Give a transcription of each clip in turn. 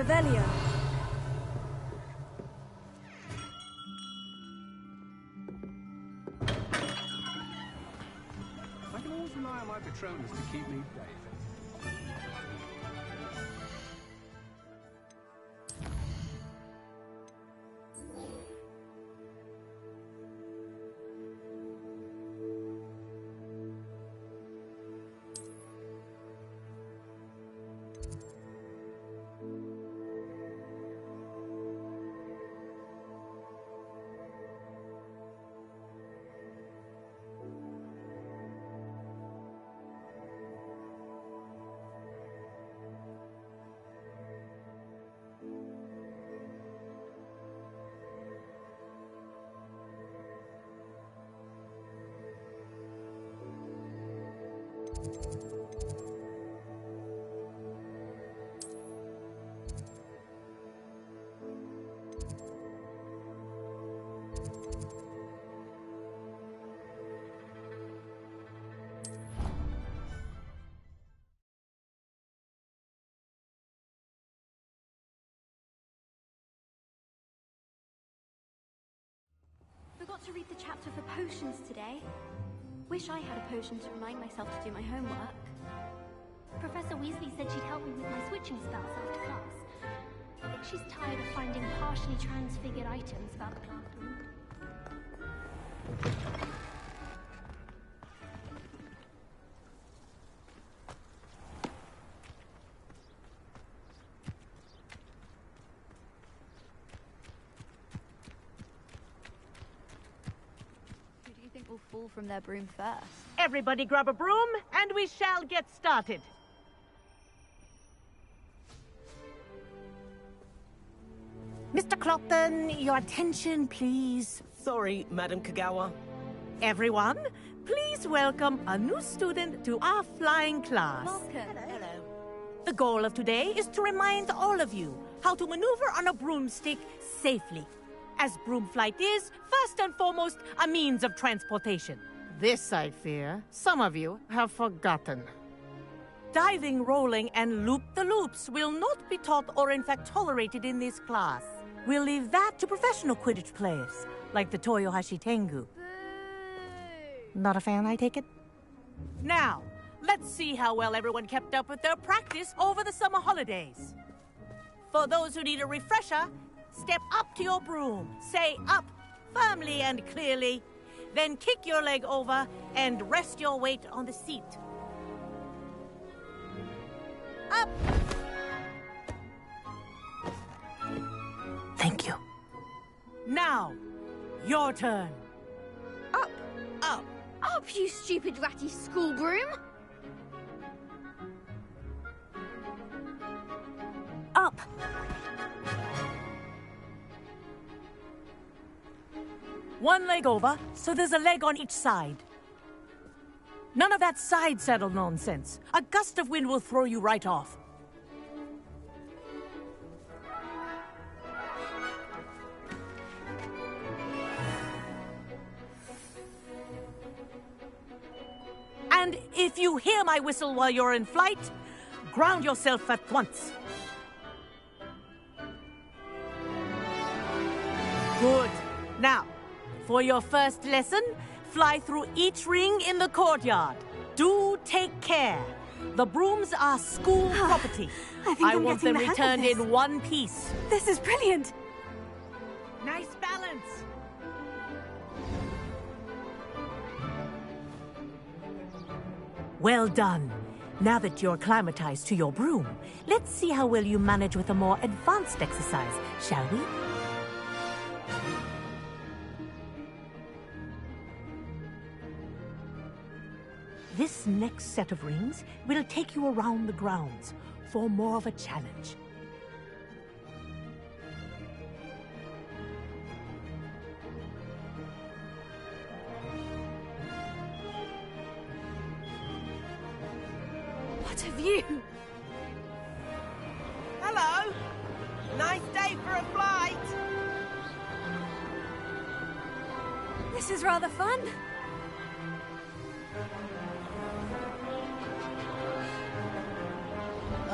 Revelio. I can always rely on my Patronus to keep me safe. Forgot to read the chapter for potions today. Wish I had a potion to remind myself to do my homework. Professor Weasley said she'd help me with my switching spells after class. I think she's tired of finding partially transfigured items about the classroom. Will fall from their broom first. Everybody grab a broom, and we shall get started. Mr. Clopton, your attention, please. Sorry, Madam Kagawa. Everyone, please welcome a new student to our flying class. Welcome. Hello. The goal of today is to remind all of you how to maneuver on a broomstick safely, as broom flight is, first and foremost, a means of transportation. This, I fear, some of you have forgotten. Diving, rolling, and loop-the-loops will not be taught or in fact tolerated in this class. We'll leave that to professional Quidditch players, like the Toyohashi Tengu. Not a fan, I take it? Now, let's see how well everyone kept up with their practice over the summer holidays. For those who need a refresher, step up to your broom, say up firmly and clearly, then kick your leg over and rest your weight on the seat. Up! Thank you. Now, your turn. Up! Up! Up, you stupid ratty school broom! Up! One leg over, so there's a leg on each side. None of that side saddle nonsense. A gust of wind will throw you right off. And if you hear my whistle while you're in flight, ground yourself at once. Good. Now, for your first lesson, fly through each ring in the courtyard. Do take care. The brooms are school property. I want them returned in one piece. This is brilliant. Nice balance. Well done. Now that you're acclimatized to your broom, let's see how well you manage with a more advanced exercise, shall we? This next set of rings will take you around the grounds for more of a challenge. What a view! Hello. Nice day for a flight. This is rather fun.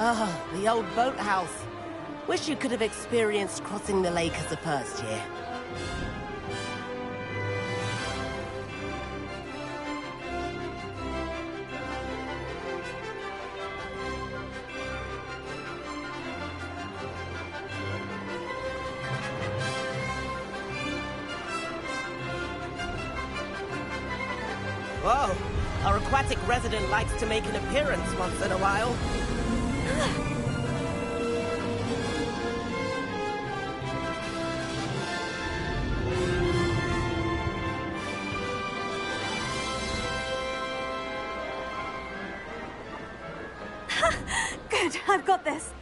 Ah, the old boathouse. Wish you could have experienced crossing the lake as a first year. Whoa, our aquatic resident likes to make an appearance once in a while. Good, I've got this.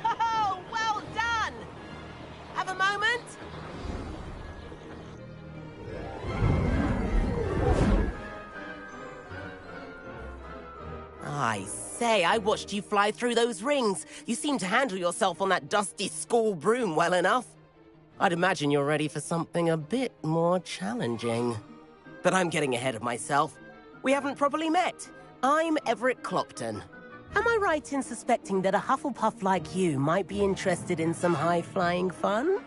Oh, well done! Have a moment? I say, I watched you fly through those rings. You seem to handle yourself on that dusty school broom well enough. I'd imagine you're ready for something a bit more challenging. But I'm getting ahead of myself. We haven't properly met. I'm Everett Clopton. Am I right in suspecting that a Hufflepuff like you might be interested in some high-flying fun?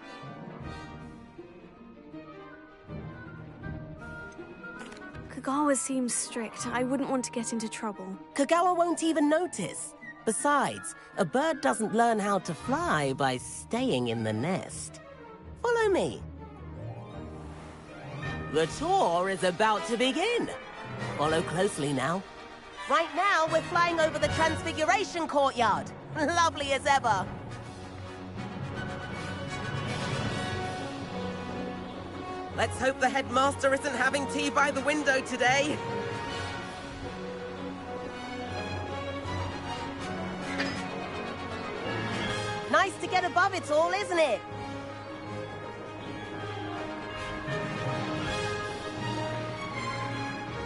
Kagawa seems strict. I wouldn't want to get into trouble. Kagawa won't even notice. Besides, a bird doesn't learn how to fly by staying in the nest. Follow me. The tour is about to begin. Follow closely now. Right now, we're flying over the Transfiguration Courtyard. Lovely as ever. Let's hope the headmaster isn't having tea by the window today. Nice to get above it all, isn't it?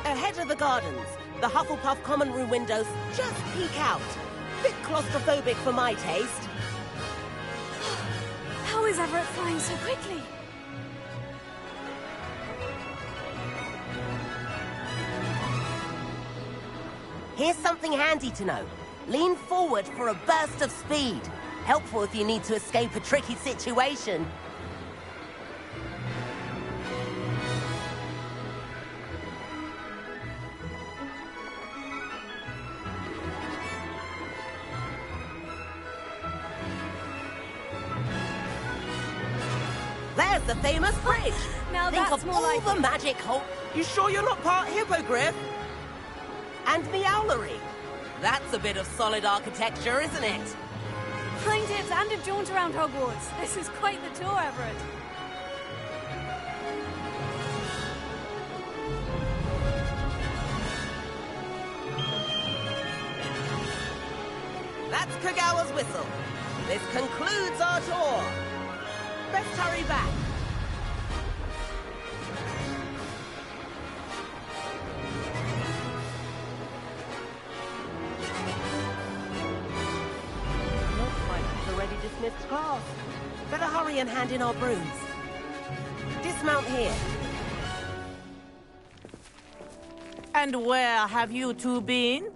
Ahead of the gardens, the Hufflepuff common room windows just peek out. Bit claustrophobic for my taste. How is Everett flying so quickly? Here's something handy to know. Lean forward for a burst of speed. Helpful if you need to escape a tricky situation. There's the famous bridge. Now Think that's of more all like the it. magic hole. You sure you're not part hippogriff? And meowlery. That's a bit of solid architecture, isn't it? Flying tips and a jaunt around Hogwarts. This is quite the tour, Everett. That's Kagawa's whistle. This concludes our tour. Let's hurry back. Looks like we've already dismissed class. Better hurry and hand in our brooms. Dismount here. And where have you two been?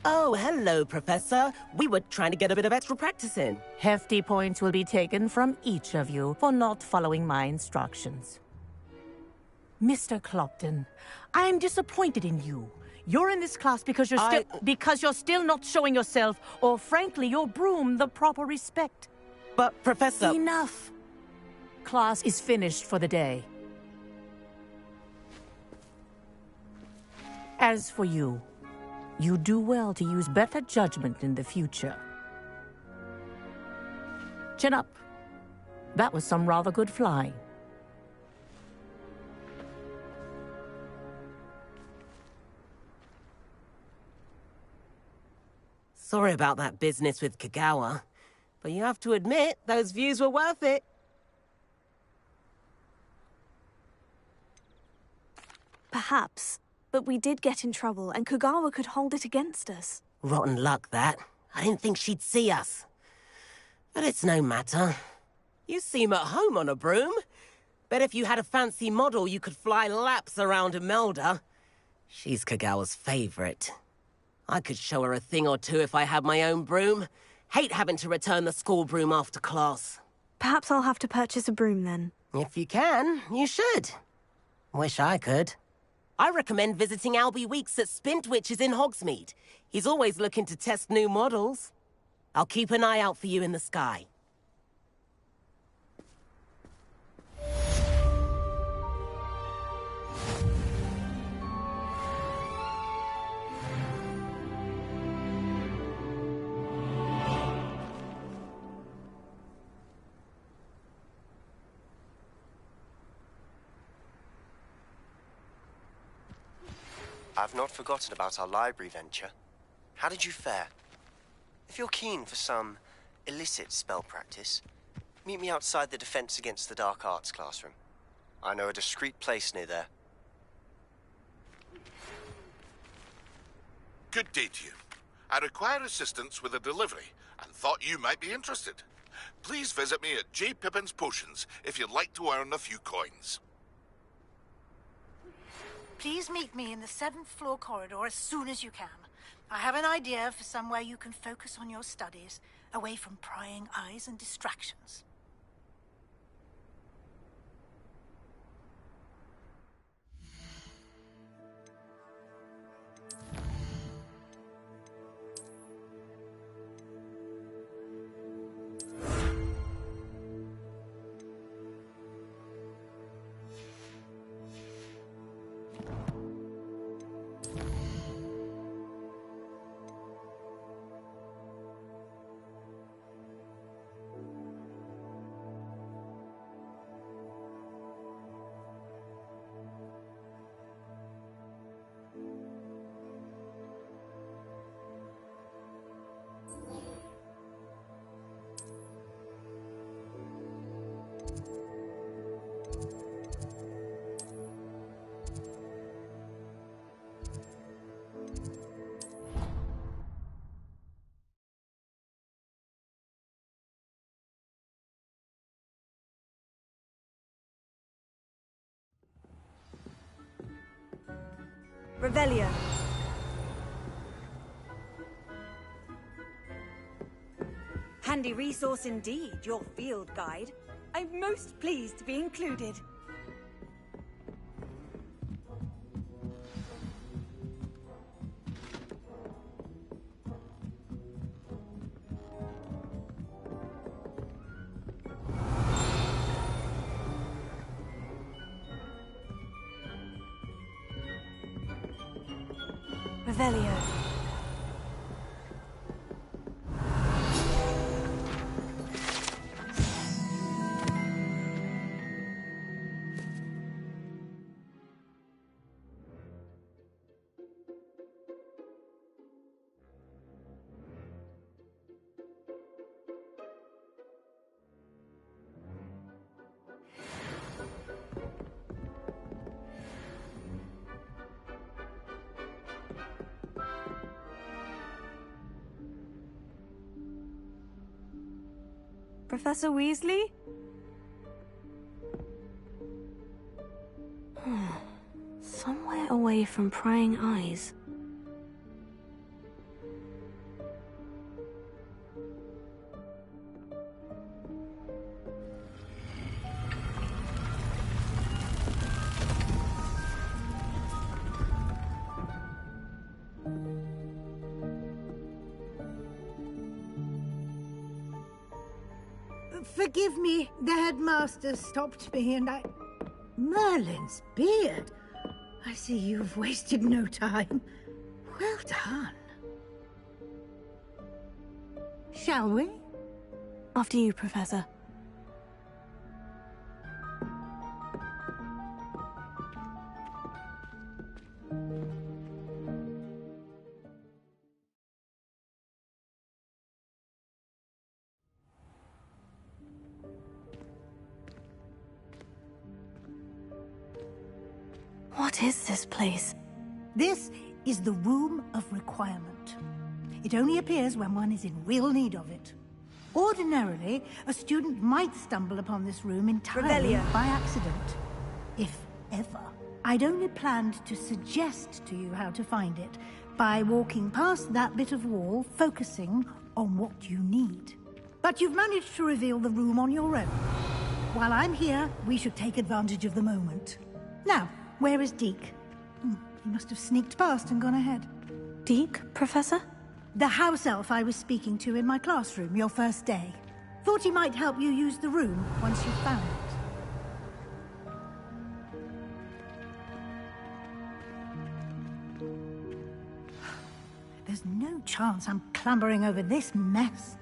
Oh, hello, Professor. We were trying to get a bit of extra practice in. Hefty points will be taken from each of you for not following my instructions. Mr. Clopton, I am disappointed in you. You're in this class because you're still not showing yourself, or frankly, your broom the proper respect. But, Professor... Enough. Class is finished for the day. As for you, you do well to use better judgment in the future. Chin up. That was some rather good flying. Sorry about that business with Kagawa, but you have to admit, those views were worth it. Perhaps. But we did get in trouble, and Kagawa could hold it against us. Rotten luck, that. I didn't think she'd see us. But it's no matter. You seem at home on a broom. Bet if you had a fancy model, you could fly laps around Imelda. She's Kagawa's favorite. I could show her a thing or two if I had my own broom. Hate having to return the school broom after class. Perhaps I'll have to purchase a broom then. If you can, you should. Wish I could. I recommend visiting Albie Weeks at Spintwitches in Hogsmeade. He's always looking to test new models. I'll keep an eye out for you in the sky. I've not forgotten about our library venture. How did you fare? If you're keen for some illicit spell practice, meet me outside the Defense Against the Dark Arts classroom. I know a discreet place near there. Good day to you. I require assistance with a delivery and thought you might be interested. Please visit me at J. Pippin's Potions if you'd like to earn a few coins. Please meet me in the 7th floor corridor as soon as you can. I have an idea for somewhere you can focus on your studies, away from prying eyes and distractions. Revelio. Handy resource indeed, your field guide. I'm most pleased to be included. Revelio. Professor Weasley? Somewhere away from prying eyes. Forgive me, the headmaster stopped me and I... Merlin's beard! I see you've wasted no time. Well done. Shall we? After you, Professor. What is this place? This is the Room of Requirement. It only appears when one is in real need of it. Ordinarily, a student might stumble upon this room entirely Revelio. by accident. If ever. I'd only planned to suggest to you how to find it by walking past that bit of wall, focusing on what you need. But you've managed to reveal the room on your own. While I'm here, we should take advantage of the moment. Now, where is Deke? He must have sneaked past and gone ahead. Deke, Professor? The house elf I was speaking to in my classroom your first day. Thought he might help you use the room once you found it. There's no chance I'm clambering over this mess.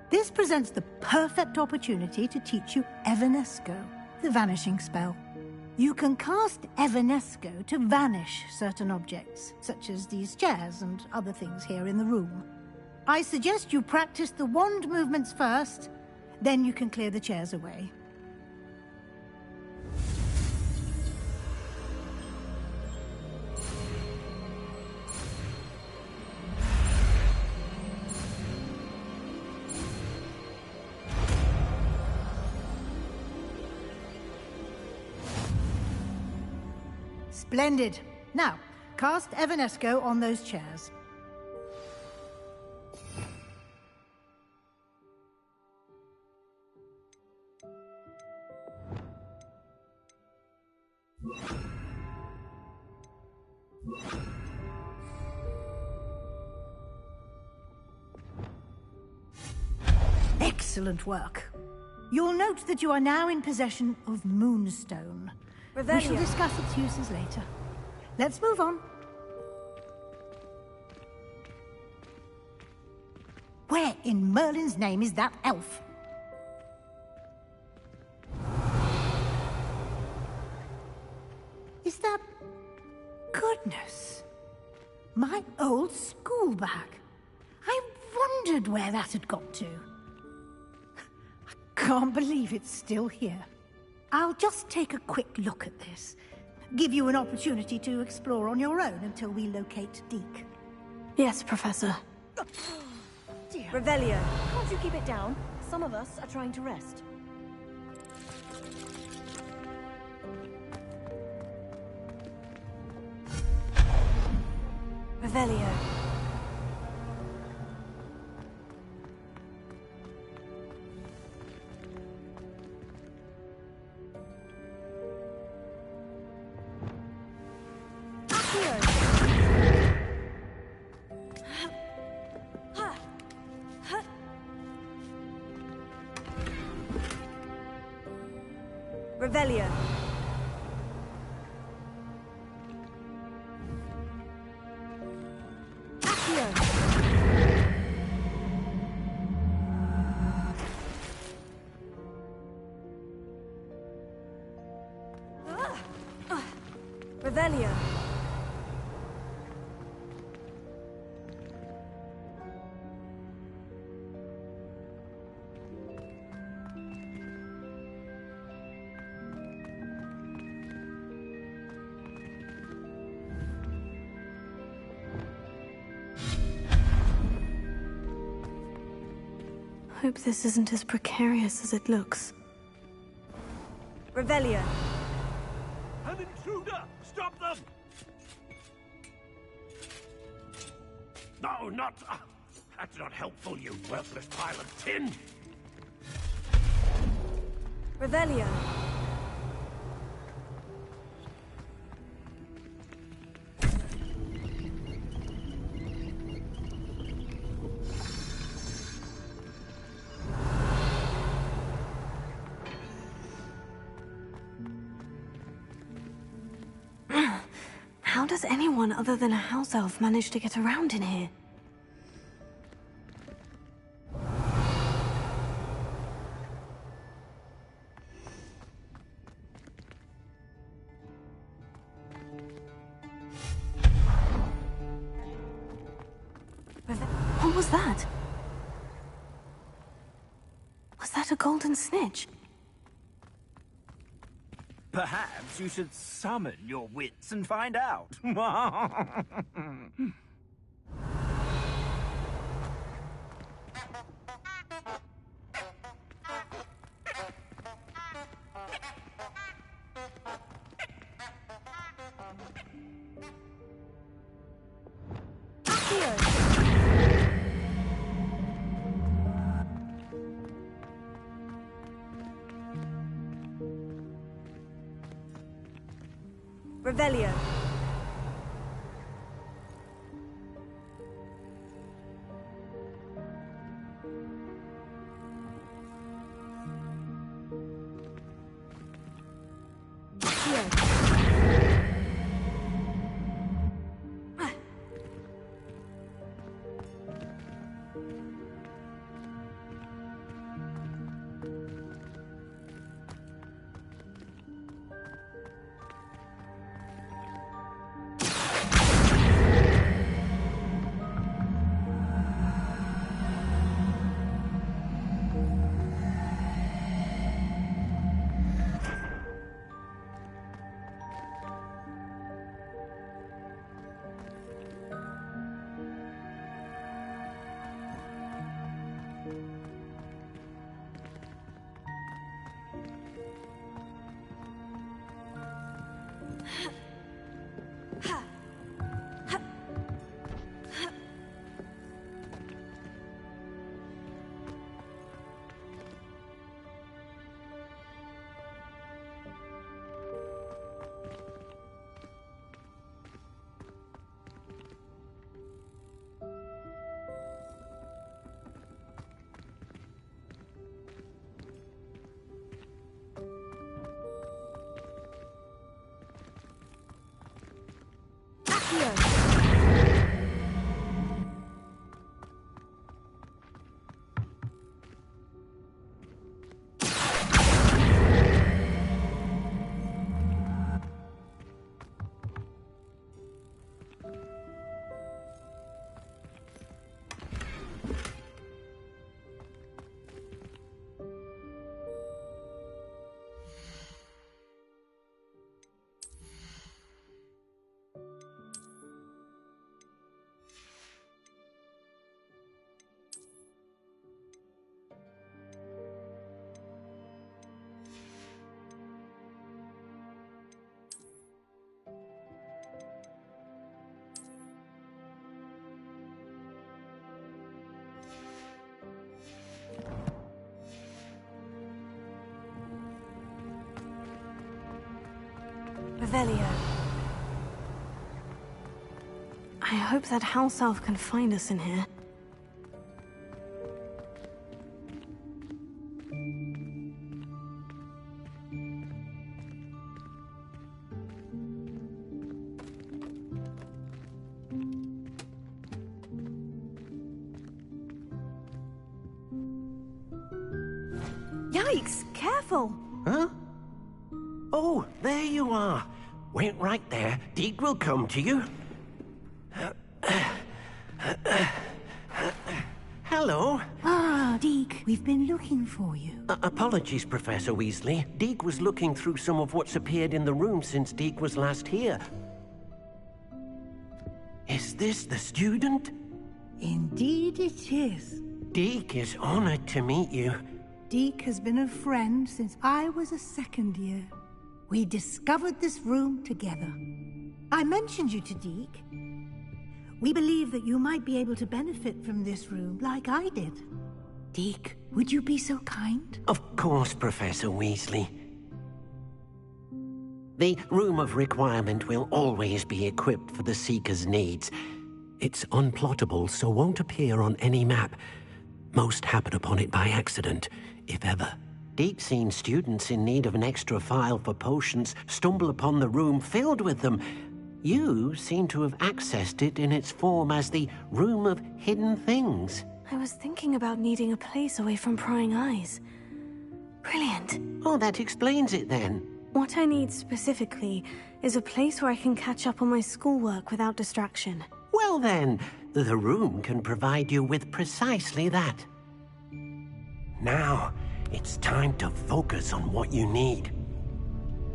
This presents the perfect opportunity to teach you Evanesco, the vanishing spell. You can cast Evanesco to vanish certain objects, such as these chairs and other things here in the room. I suggest you practice the wand movements first, then you can clear the chairs away. Splendid. Now, cast Evanesco on those chairs. Excellent work. You'll note that you are now in possession of Moonstone. We shall discuss its uses later. Let's move on. Where in Merlin's name is that elf? Is that... Goodness. My old school bag. I wondered where that had got to. I can't believe it's still here. I'll just take a quick look at this. Give you an opportunity to explore on your own until we locate Deke. Yes, Professor. Dear. Revelio, can't you keep it down? Some of us are trying to rest. Revelio. Revelio. Revelio. Hope this isn't as precarious as it looks. Revelio. An intruder! Stop them! No, not... that's not helpful, you worthless pile of tin! Revelio. How does anyone other than a house elf manage to get around in here? What was that? Was that a golden snitch? Perhaps you should summon your wits and find out. Revelio. Revelio. I hope that house elf can find us in here. Yikes! Careful! Huh? Oh, there you are. Wait right there. Deke will come to you. Hello. Ah, Deke, we've been looking for you. Apologies, Professor Weasley. Deke was looking through some of what's appeared in the room since Deke was last here. Is this the student? Indeed it is. Deke is honored to meet you. Deke has been a friend since I was a second year. We discovered this room together. I mentioned you to Deke. We believe that you might be able to benefit from this room like I did. Deke, would you be so kind? Of course, Professor Weasley. The Room of Requirement will always be equipped for the Seeker's needs. It's unplottable, so won't appear on any map. Most happen upon it by accident, if ever. Deke's seen students in need of an extra file for potions stumble upon the room filled with them. You seem to have accessed it in its form as the Room of Hidden Things. I was thinking about needing a place away from prying eyes. Brilliant. Oh, that explains it then. What I need specifically is a place where I can catch up on my schoolwork without distraction. Well then, the room can provide you with precisely that. Now, it's time to focus on what you need.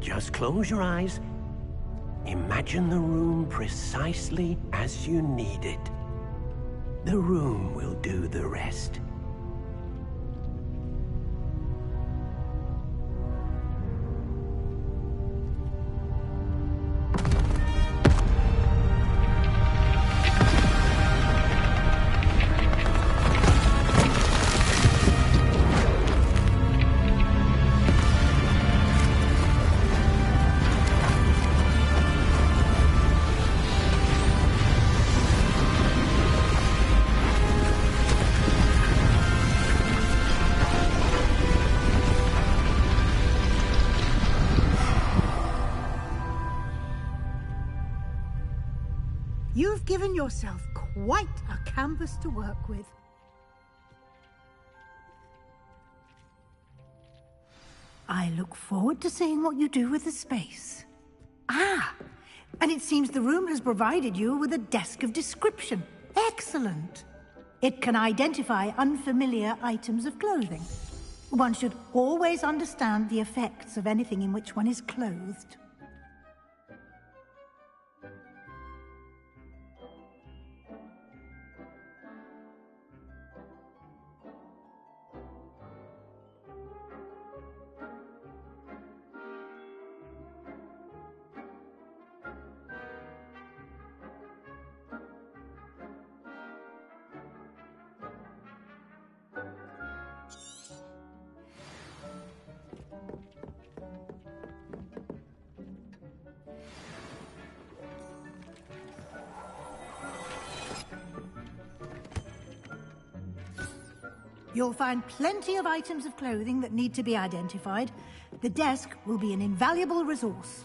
Just close your eyes. Imagine the room precisely as you need it. The room will do the rest. You've given yourself quite a canvas to work with. I look forward to seeing what you do with the space. Ah, and it seems the room has provided you with a desk of description. Excellent. It can identify unfamiliar items of clothing. One should always understand the effects of anything in which one is clothed. You'll find plenty of items of clothing that need to be identified. The desk will be an invaluable resource.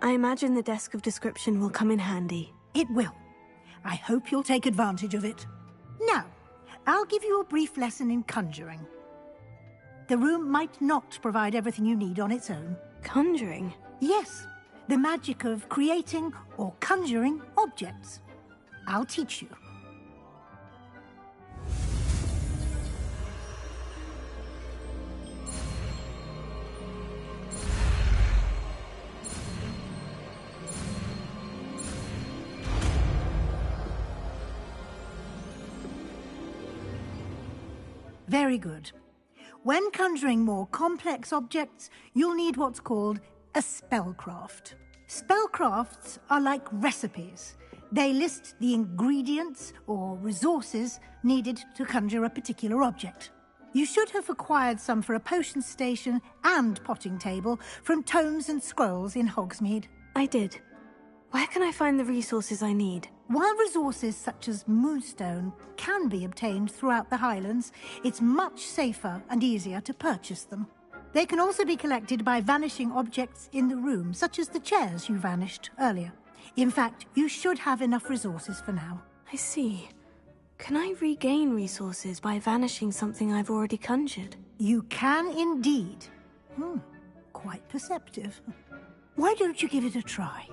I imagine the desk of description will come in handy. It will. I hope you'll take advantage of it. Now, I'll give you a brief lesson in conjuring. The room might not provide everything you need on its own. Conjuring? Yes, the magic of creating or conjuring objects. I'll teach you. Very good. When conjuring more complex objects, you'll need what's called a spellcraft. Spellcrafts are like recipes. They list the ingredients or resources needed to conjure a particular object. You should have acquired some for a potion station and potting table from tomes and scrolls in Hogsmeade. I did. Where can I find the resources I need? While resources such as moonstone can be obtained throughout the Highlands, it's much safer and easier to purchase them. They can also be collected by vanishing objects in the room, such as the chairs you vanished earlier. In fact, you should have enough resources for now. I see. Can I regain resources by vanishing something I've already conjured? You can indeed. Quite perceptive. Why don't you give it a try?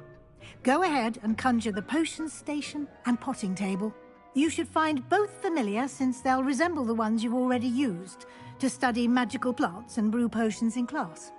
Go ahead and conjure the potions station and potting table. You should find both familiar, since they'll resemble the ones you've already used to study magical plants and brew potions in class.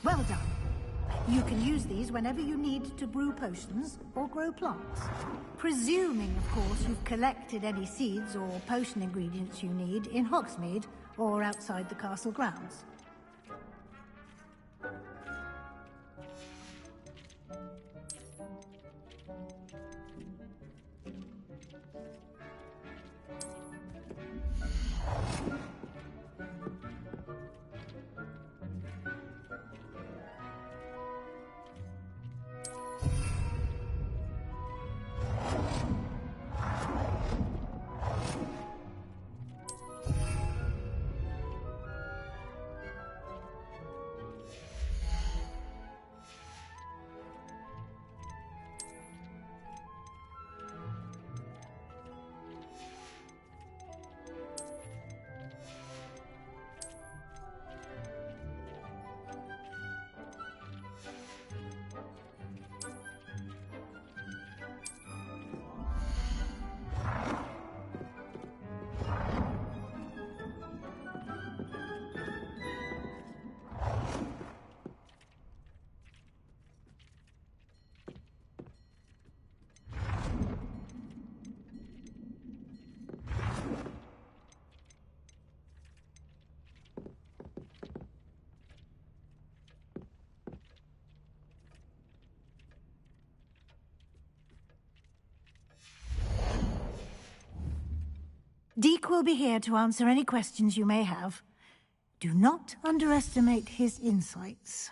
Well done. You can use these whenever you need to brew potions or grow plants. Presuming, of course, you've collected any seeds or potion ingredients you need in Hogsmeade or outside the castle grounds. Deke will be here to answer any questions you may have. Do not underestimate his insights.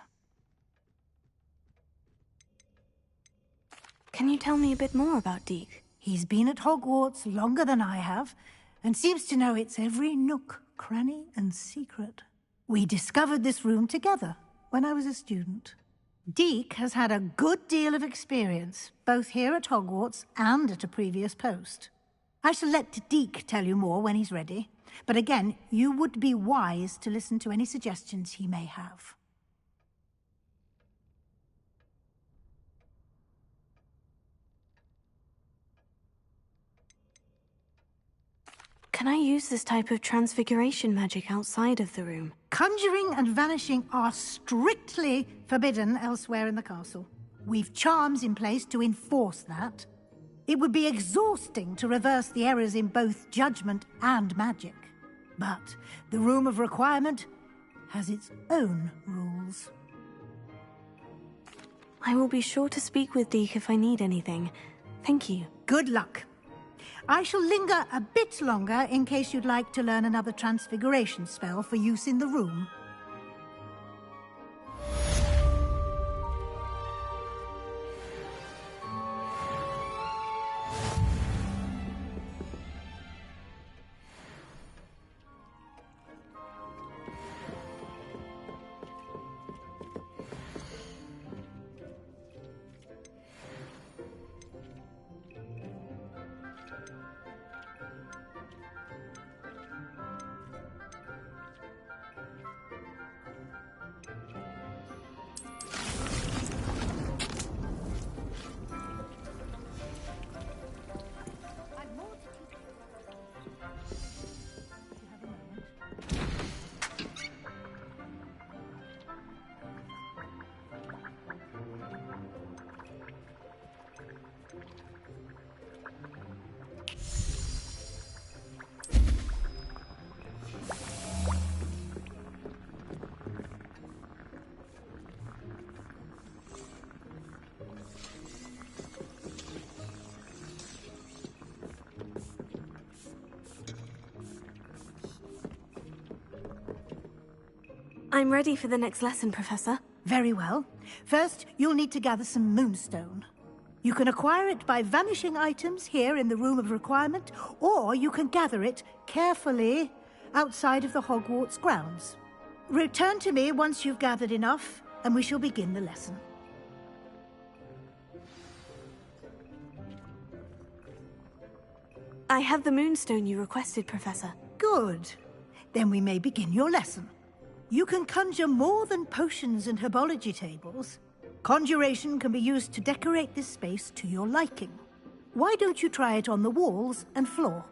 Can you tell me a bit more about Deke? He's been at Hogwarts longer than I have, and seems to know its every nook, cranny, and secret. We discovered this room together when I was a student. Deke has had a good deal of experience, both here at Hogwarts and at a previous post. I shall let Deke tell you more when he's ready, but again, you would be wise to listen to any suggestions he may have. Can I use this type of transfiguration magic outside of the room? Conjuring and vanishing are strictly forbidden elsewhere in the castle. We've charms in place to enforce that. It would be exhausting to reverse the errors in both judgment and magic. But the Room of Requirement has its own rules. I will be sure to speak with Deke if I need anything. Thank you. Good luck. I shall linger a bit longer in case you'd like to learn another transfiguration spell for use in the room. I'm ready for the next lesson, Professor. Very well. First, you'll need to gather some moonstone. You can acquire it by vanishing items here in the Room of Requirement, or you can gather it carefully outside of the Hogwarts grounds. Return to me once you've gathered enough, and we shall begin the lesson. I have the moonstone you requested, Professor. Good. Then we may begin your lesson. You can conjure more than potions and herbology tables. Conjuration can be used to decorate this space to your liking. Why don't you try it on the walls and floor?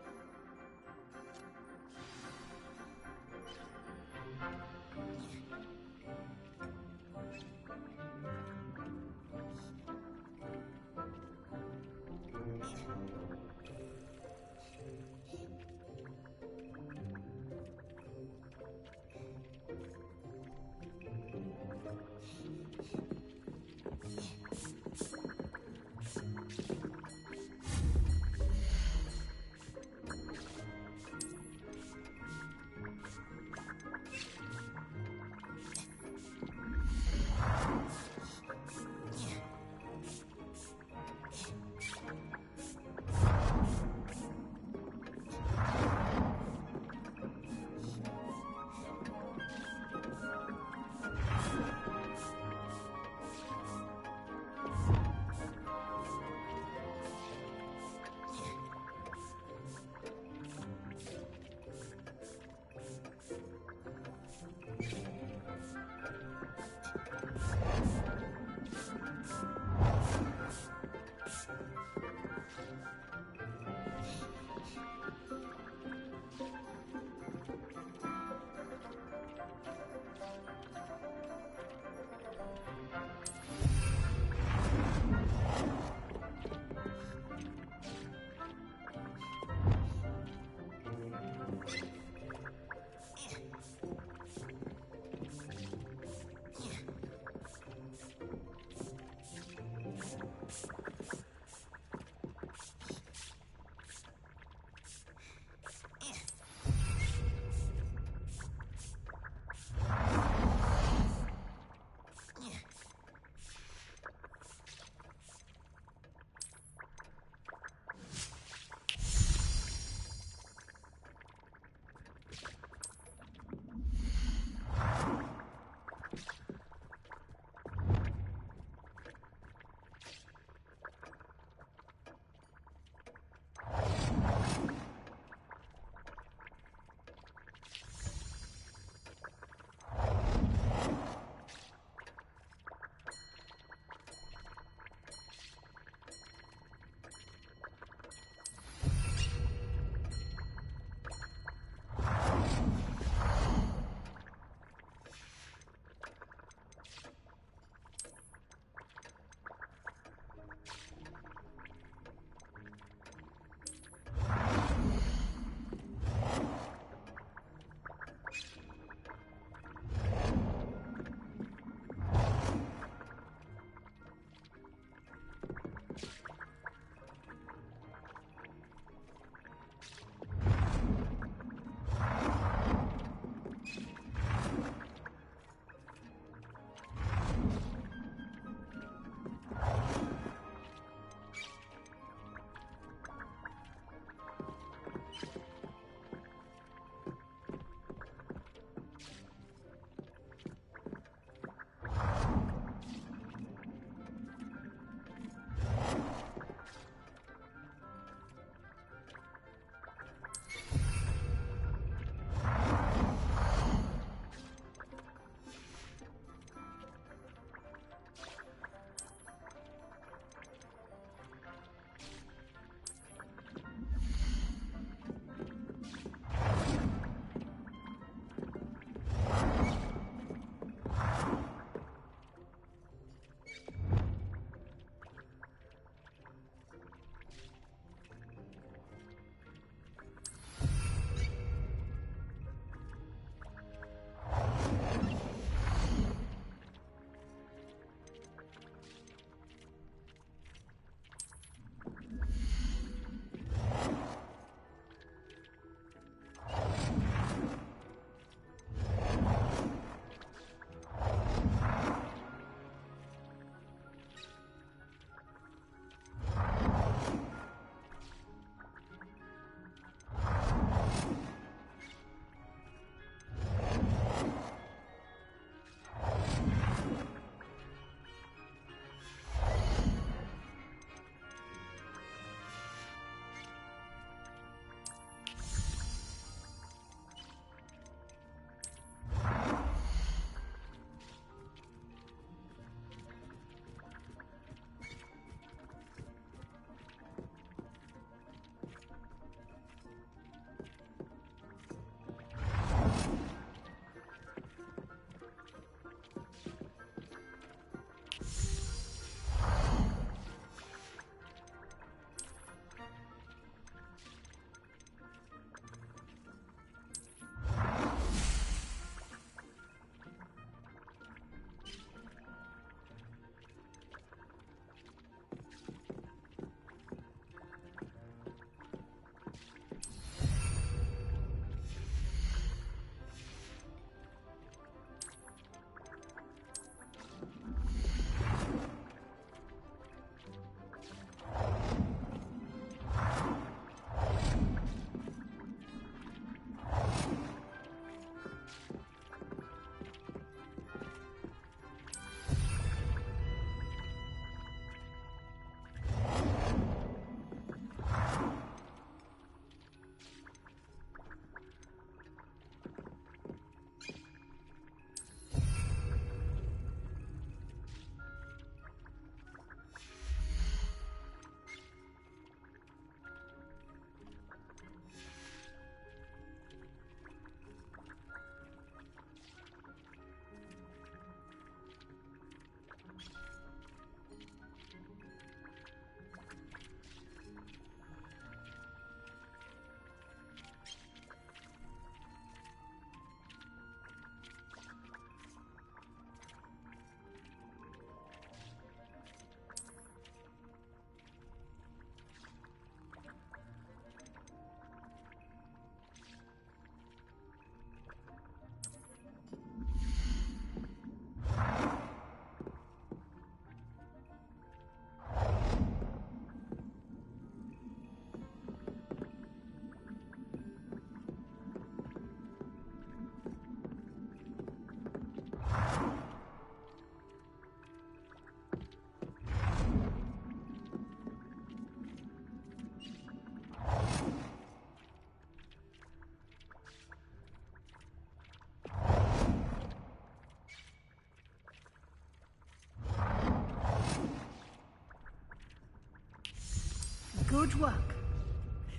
Good work.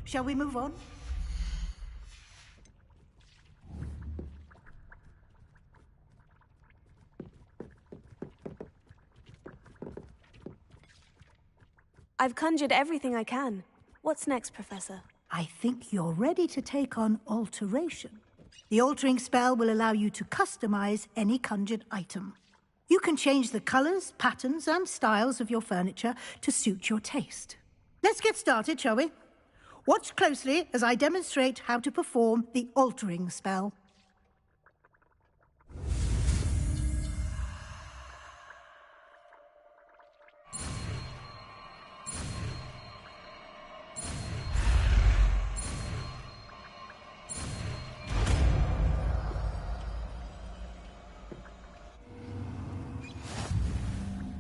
Shall we move on? I've conjured everything I can. What's next, Professor? I think you're ready to take on alteration. The altering spell will allow you to customize any conjured item. You can change the colors, patterns, and styles of your furniture to suit your taste. Let's get started, shall we? Watch closely as I demonstrate how to perform the altering spell.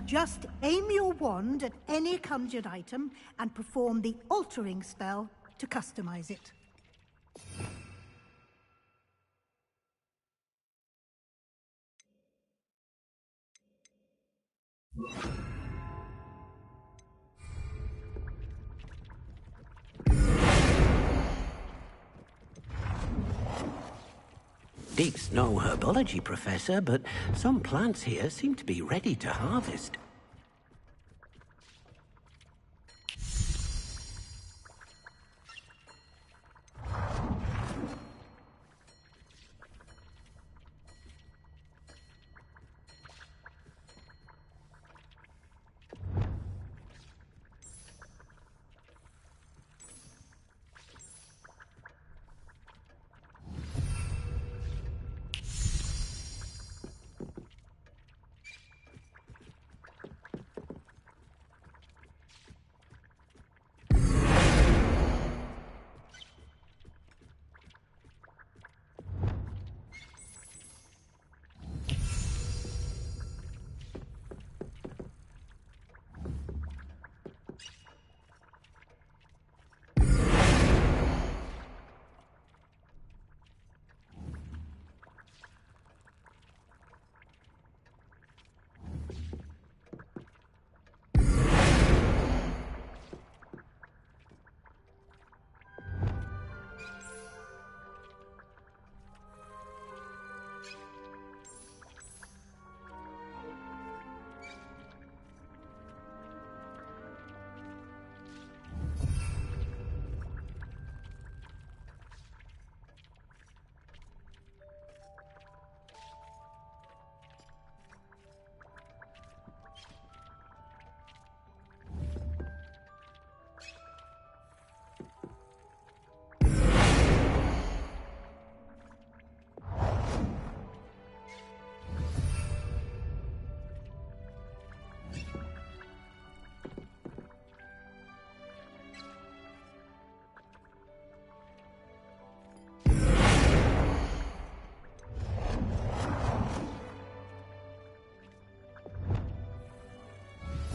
Just aim your wand at any conjured item and perform the altering spell to customize it. Deek's no herbology professor, but some plants here seem to be ready to harvest.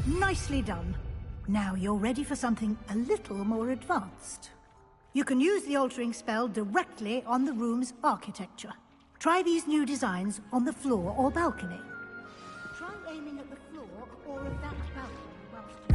Nicely done. Now you're ready for something a little more advanced. You can use the altering spell directly on the room's architecture. Try these new designs on the floor or balcony. Try aiming at the floor or at that balcony whilst you...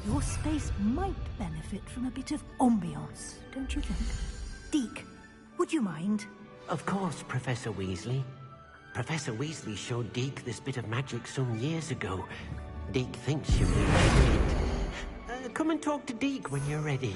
Your space might benefit from a bit of ambiance, don't you think? Deke, would you mind? Of course, Professor Weasley. Professor Weasley showed Deke this bit of magic some years ago. Deke thinks you'll enjoy it. Come and talk to Deke when you're ready.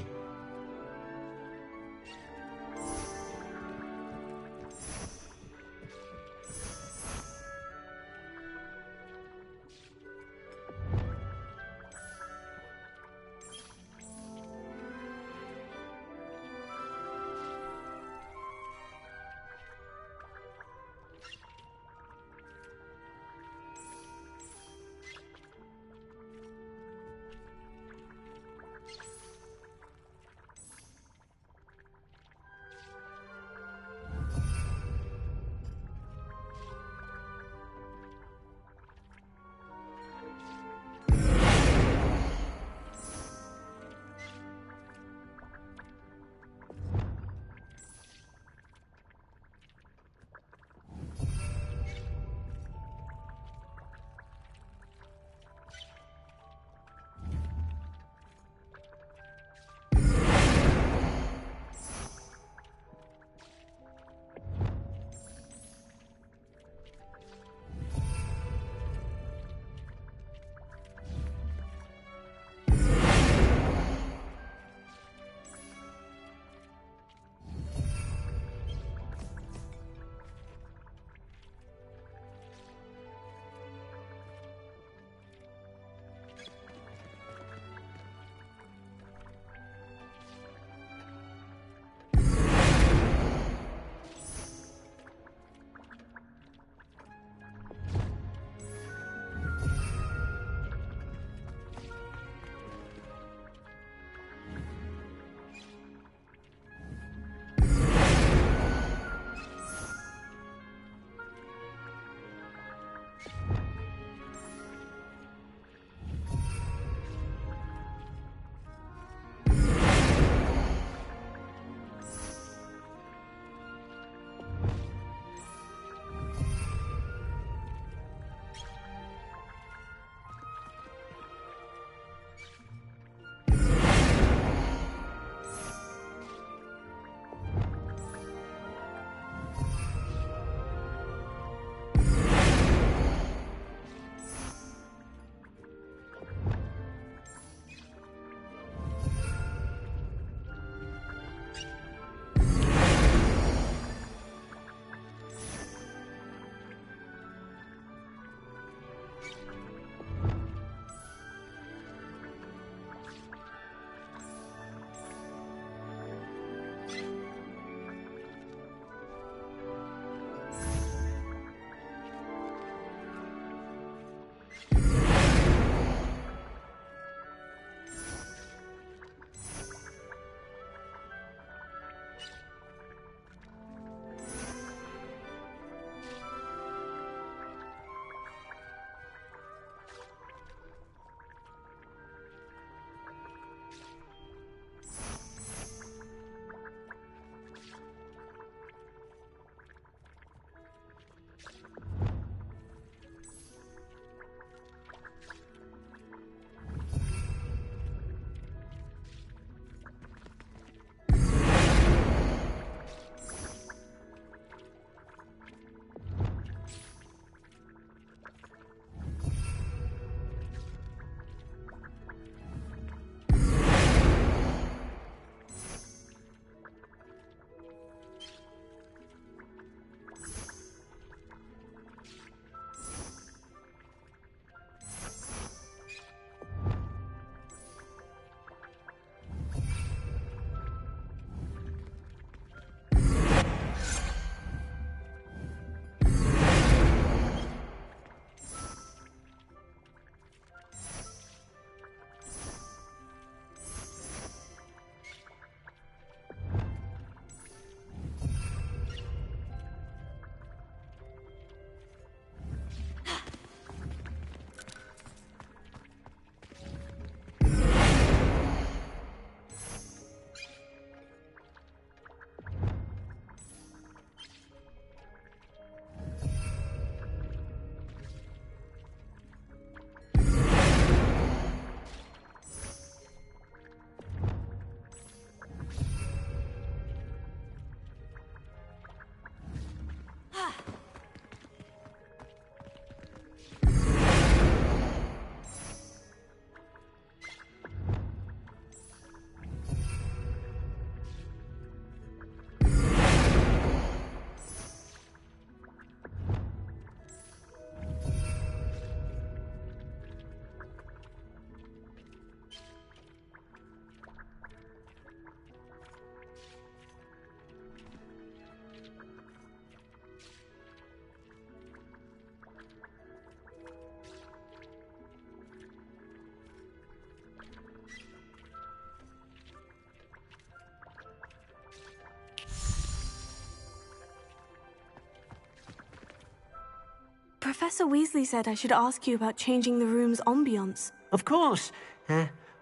Professor Weasley said I should ask you about changing the room's ambiance. Of course.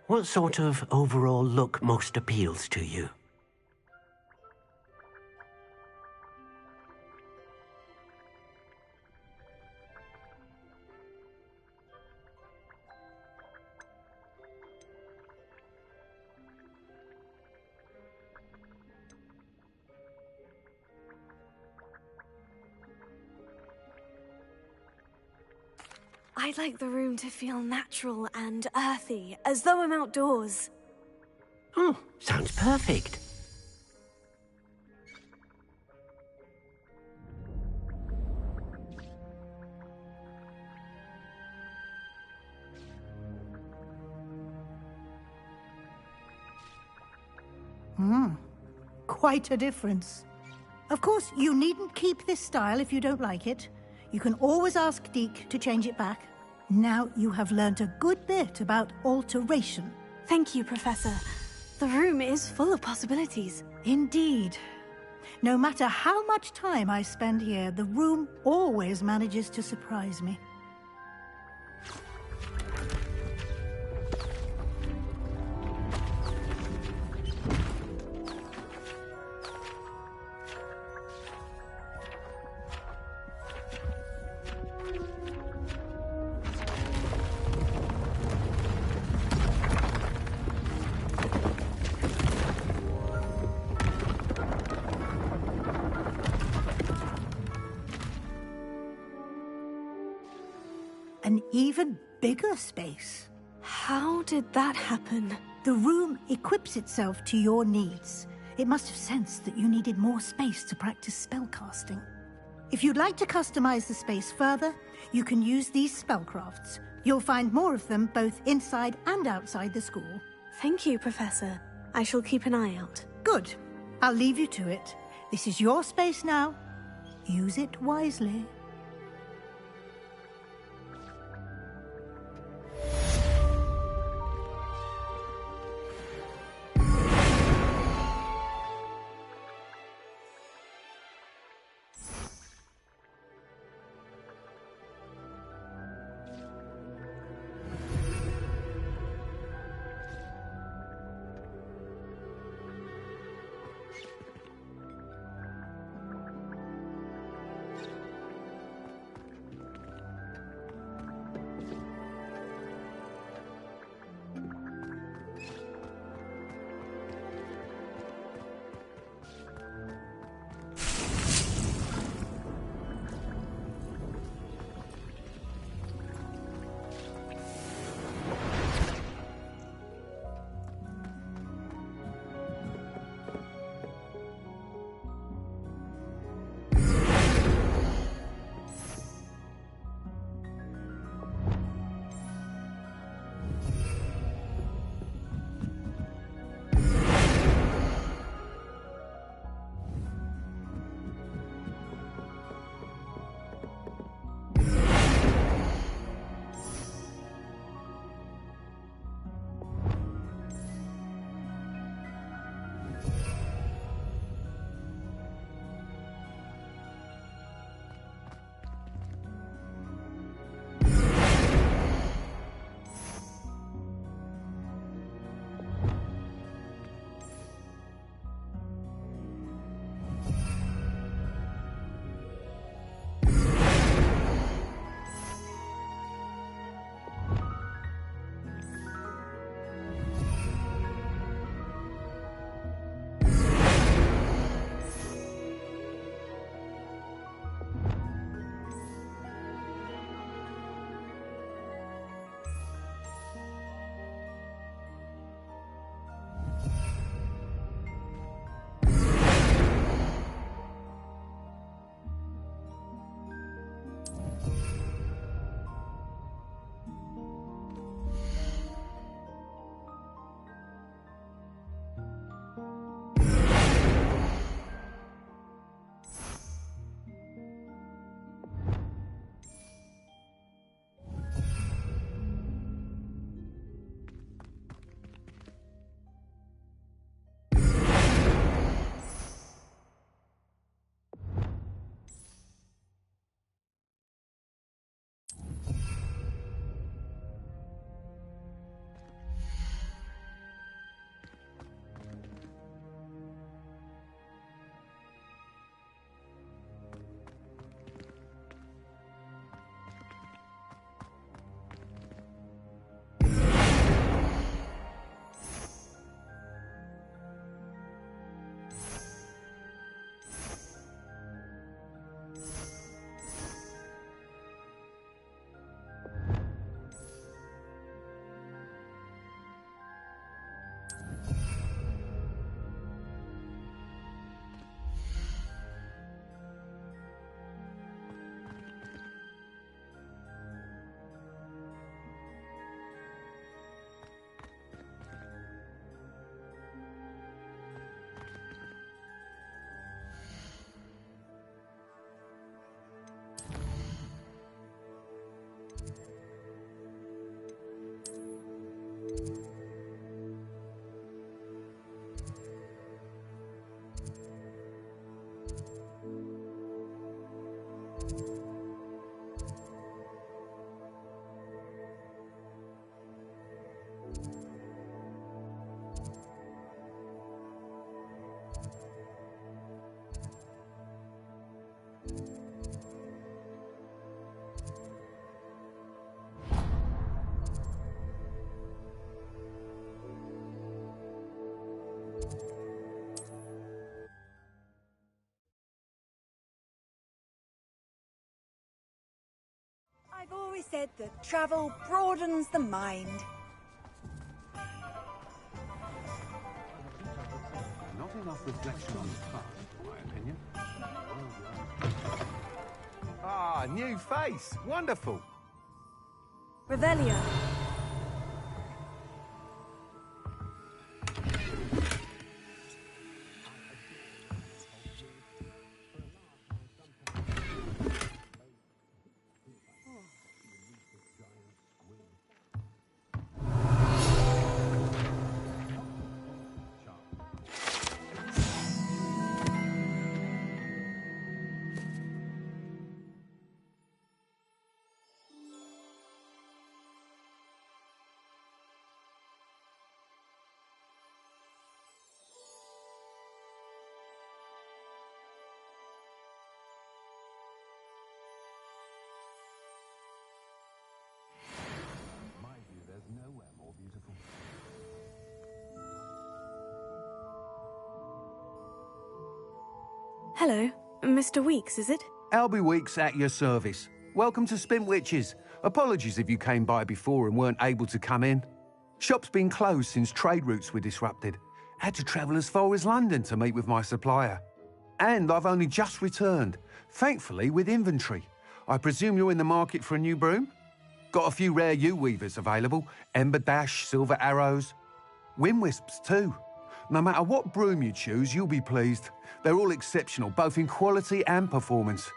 What sort of overall look most appeals to you? I'd like the room to feel natural and earthy, as though I'm outdoors. Oh, sounds perfect. Quite a difference. Of course, you needn't keep this style if you don't like it. You can always ask Deke to change it back. Now you have learnt a good bit about alteration. Thank you, Professor. The room is full of possibilities. Indeed. No matter how much time I spend here, the room always manages to surprise me. an even bigger space. How did that happen? The room equips itself to your needs. It must have sensed that you needed more space to practice spellcasting. If you'd like to customize the space further, you can use these spellcrafts. You'll find more of them both inside and outside the school. Thank you, Professor. I shall keep an eye out. Good. I'll leave you to it. This is your space now. Use it wisely. always said that travel broadens the mind. Not enough reflection on the past, in my opinion. Ah, new face. Wonderful. Revelio. Hello, Mr. Weeks, is it? Albie Weeks at your service. Welcome to Spintwitches. Apologies if you came by before and weren't able to come in. Shop's been closed since trade routes were disrupted. Had to travel as far as London to meet with my supplier. And I've only just returned, thankfully with inventory. I presume you're in the market for a new broom? Got a few rare U-weavers available. Ember Dash, Silver Arrows. Wind Wisps too. No matter what broom you choose, you'll be pleased. They're all exceptional, both in quality and performance.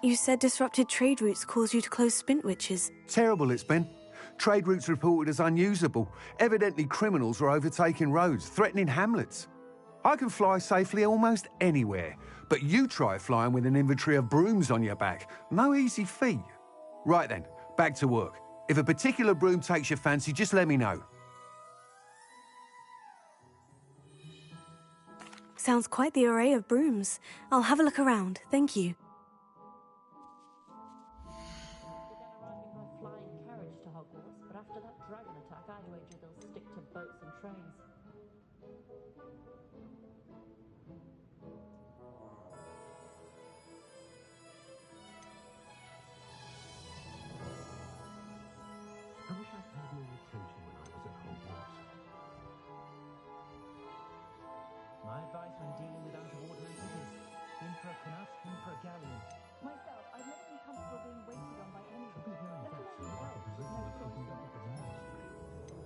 You said disrupted trade routes caused you to close Spintwitches. Terrible it's been. Trade routes reported as unusable. Evidently criminals are overtaking roads, threatening hamlets. I can fly safely almost anywhere, but you try flying with an inventory of brooms on your back. No easy feat. Right then, back to work. If a particular broom takes your fancy, just let me know. Sounds quite the array of brooms. I'll have a look around, thank you. Arriving by flying carriage to Hogwarts, but after that dragon attack, I'd wager they'll stick to boats and trains. I wish I'd paid more attention when I was at Hogwarts. My advice when dealing with untoward messages: in for a canut, in for a galleon. Myself, I've never been comfortable being waited on by anyone. Should be hearing that soon like a position of keeping up with the ministry.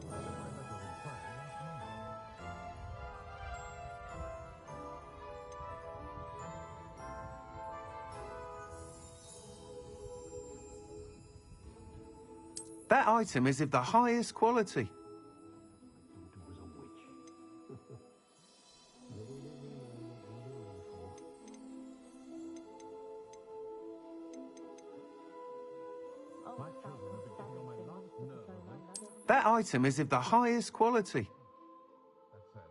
I bet I better reply last month. That item is of the highest quality. That item is of the highest quality. That said,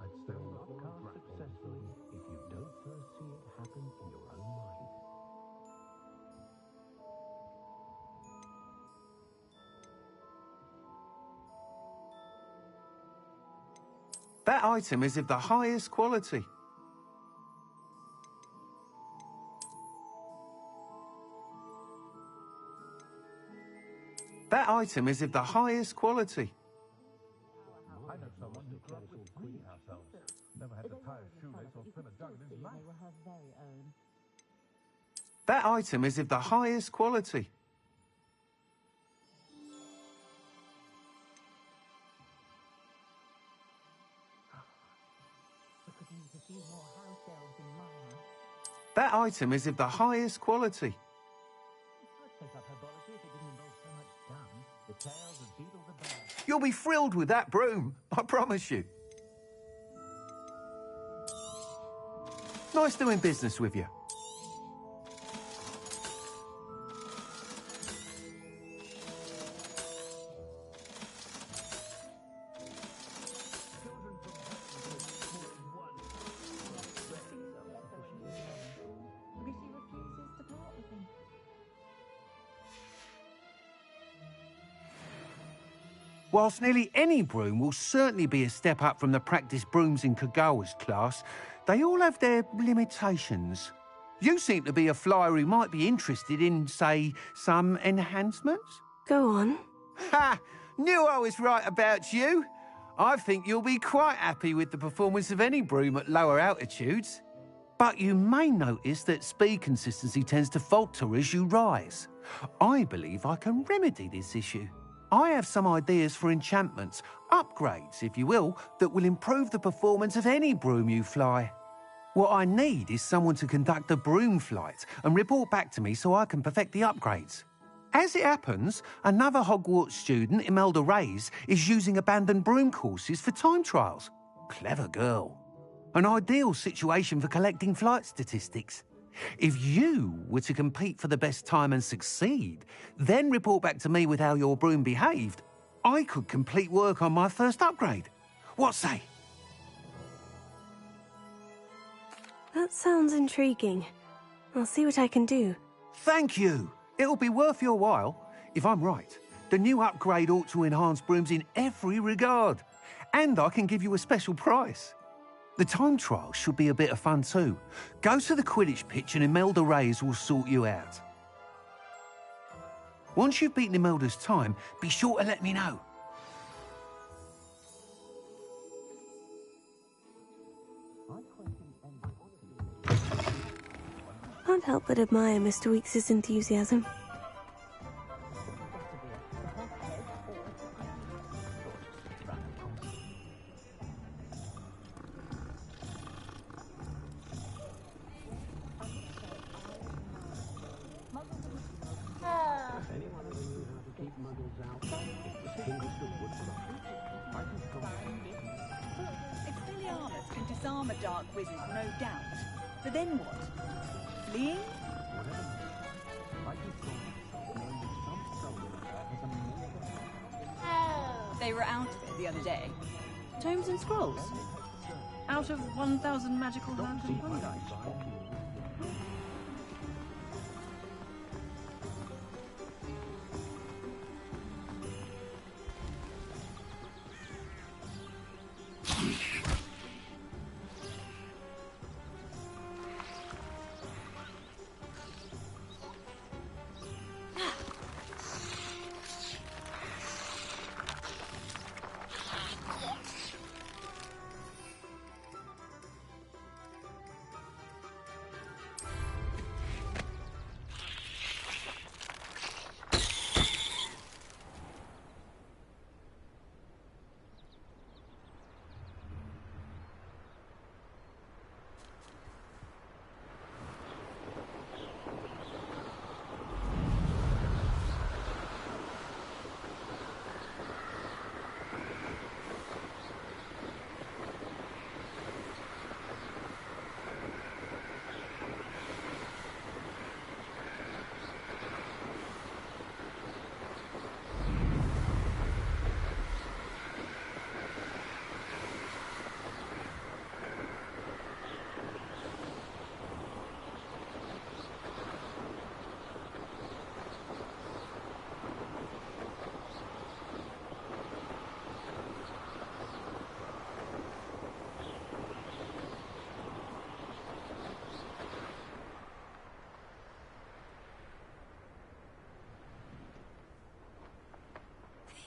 I'd still not cast successfully if you don't first see it happen in your own mind. That item is of the highest quality. That item is of the highest quality. I know someone who grew up with 3 households. Never had to tie a shoelace or spin a jug in his life. They were her very own. That item is of the highest quality. We could use a few more house elves in my house. That item is of the highest quality. I'd take up herbology if it didn't involve so much dung. The tails of beetle the bird. You'll be thrilled with that broom, I promise you. Nice doing business with you. Because she refuses to part with him. Whilst nearly any broom will certainly be a step up from the practice brooms in Kagawa's class, they all have their limitations. You seem to be a flyer who might be interested in, say, some enhancements? Go on. Ha! Knew I was right about you. I think you'll be quite happy with the performance of any broom at lower altitudes. But you may notice that speed consistency tends to falter as you rise. I believe I can remedy this issue. I have some ideas for enchantments, upgrades, if you will, that will improve the performance of any broom you fly. What I need is someone to conduct a broom flight and report back to me so I can perfect the upgrades. As it happens, another Hogwarts student, Imelda Reyes, is using abandoned broom courses for time trials. Clever girl. An ideal situation for collecting flight statistics. If you were to compete for the best time and succeed, then report back to me with how your broom behaved, I could complete work on my first upgrade. What say? That sounds intriguing. I'll see what I can do. Thank you. It'll be worth your while. If I'm right, the new upgrade ought to enhance brooms in every regard. And I can give you a special price. The time trial should be a bit of fun too. Go to the Quidditch pitch and Imelda Reyes will sort you out. Once you've beaten Imelda's time, be sure to let me know. Can't help but admire Mr. Weekes' enthusiasm. Expelliarmus can disarm a dark wizard, no doubt. But then what? Fleeing? They were out of it the other day. Tomes and scrolls? Out of 1,000 magical lands and fungi?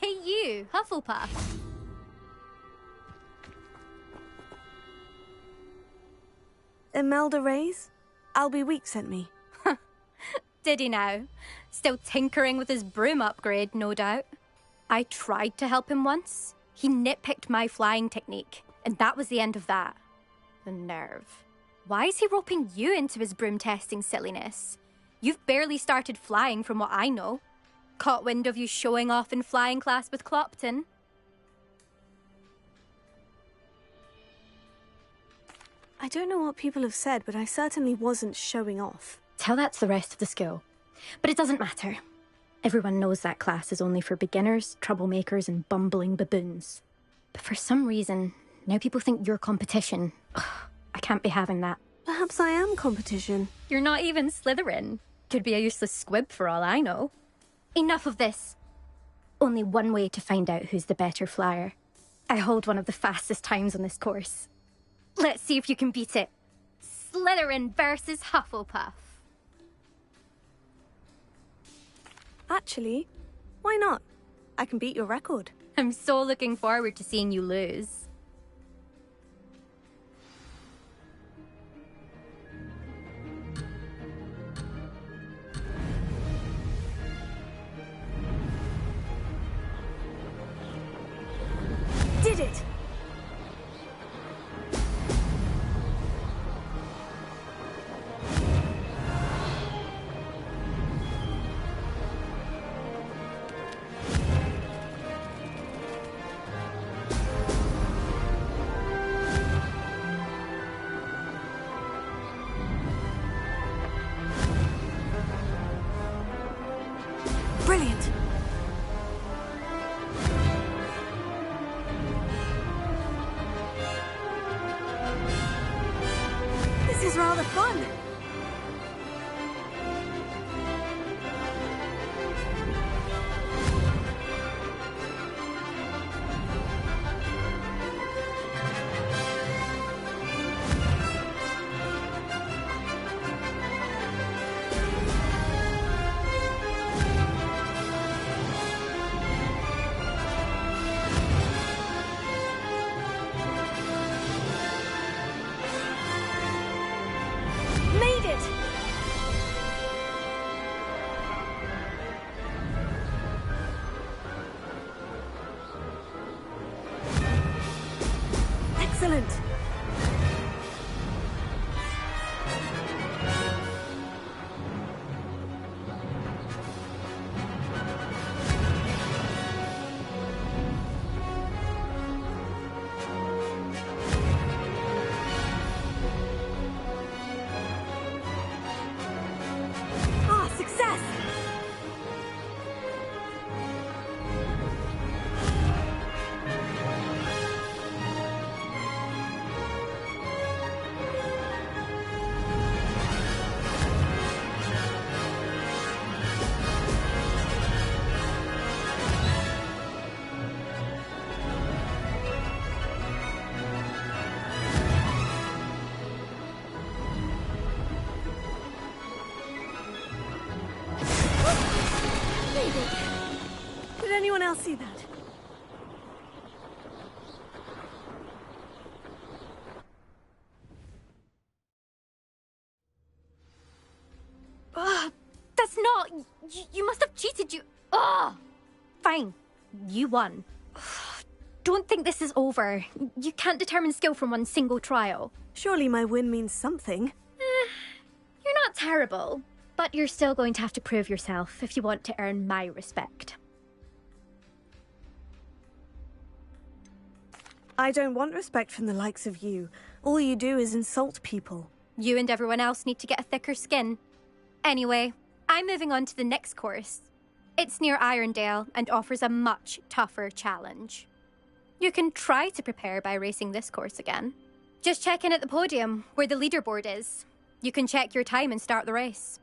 Hey you, Hufflepuff. Imelda Reyes? Albie Week sent me. Did he now? Still tinkering with his broom upgrade, no doubt. I tried to help him once. He nitpicked my flying technique, and that was the end of that. The nerve. Why is he roping you into his broom testing silliness? You've barely started flying from what I know. Caught wind of you showing off in flying class with Clopton. I don't know what people have said, but I certainly wasn't showing off. Tell that to the rest of the school. But it doesn't matter. Everyone knows that class is only for beginners, troublemakers, and bumbling baboons. But for some reason, now people think you're competition. Ugh, I can't be having that. Perhaps I am competition. You're not even Slytherin. Could be a useless squib for all I know. Enough of this. only one way to find out who's the better flyer. I hold one of the fastest times on this course. Let's see if you can beat it. Slytherin versus Hufflepuff. Actually, why not? I can beat your record. I'm so looking forward to seeing you lose. Did it! Brilliant! This is rather fun! Made it! Excellent! Ah, success! Made it! Did anyone else see that? Ugh, that's not... You must have cheated, you... Ugh! Fine. You won. Don't think this is over. You can't determine skill from one single trial. Surely my win means something. You're not terrible, but you're still going to have to prove yourself if you want to earn my respect. I don't want respect from the likes of you. All you do is insult people. You and everyone else need to get a thicker skin. Anyway, I'm moving on to the next course. It's near Irondale and offers a much tougher challenge. You can try to prepare by racing this course again. Just check in at the podium, where the leaderboard is. You can check your time and start the race.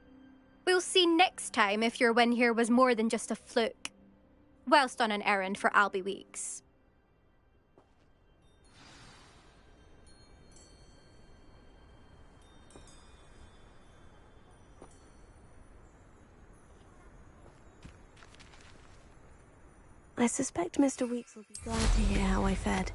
We'll see next time if your win here was more than just a fluke. Whilst on an errand for Albie Weeks. I suspect Mr. Weeks will be glad to hear how I fared.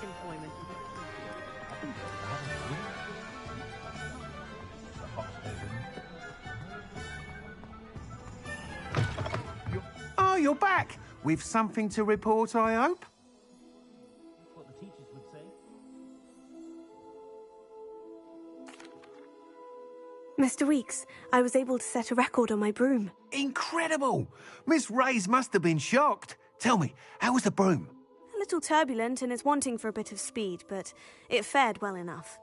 employment would be Oh, you're back! With something to report, I hope? What the teachers would say. Mr. Weeks, I was able to set a record on my broom. Incredible! Miss Reyes must have been shocked. Tell me, how was the broom? A little turbulent and is wanting for a bit of speed, but it fared well enough.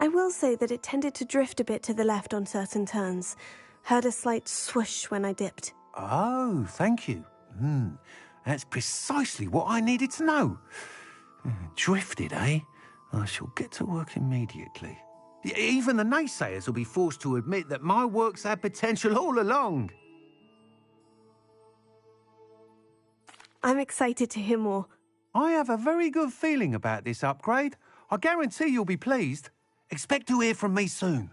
I will say that it tended to drift a bit to the left on certain turns. Heard a slight swoosh when I dipped. Oh, thank you. That's precisely what I needed to know. Drifted, eh? I shall get to work immediately. Even the naysayers will be forced to admit that my work's had potential all along. I'm excited to hear more. I have a very good feeling about this upgrade. I guarantee you'll be pleased. Expect to hear from me soon.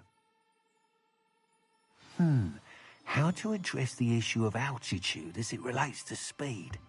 How to address the issue of altitude as it relates to speed?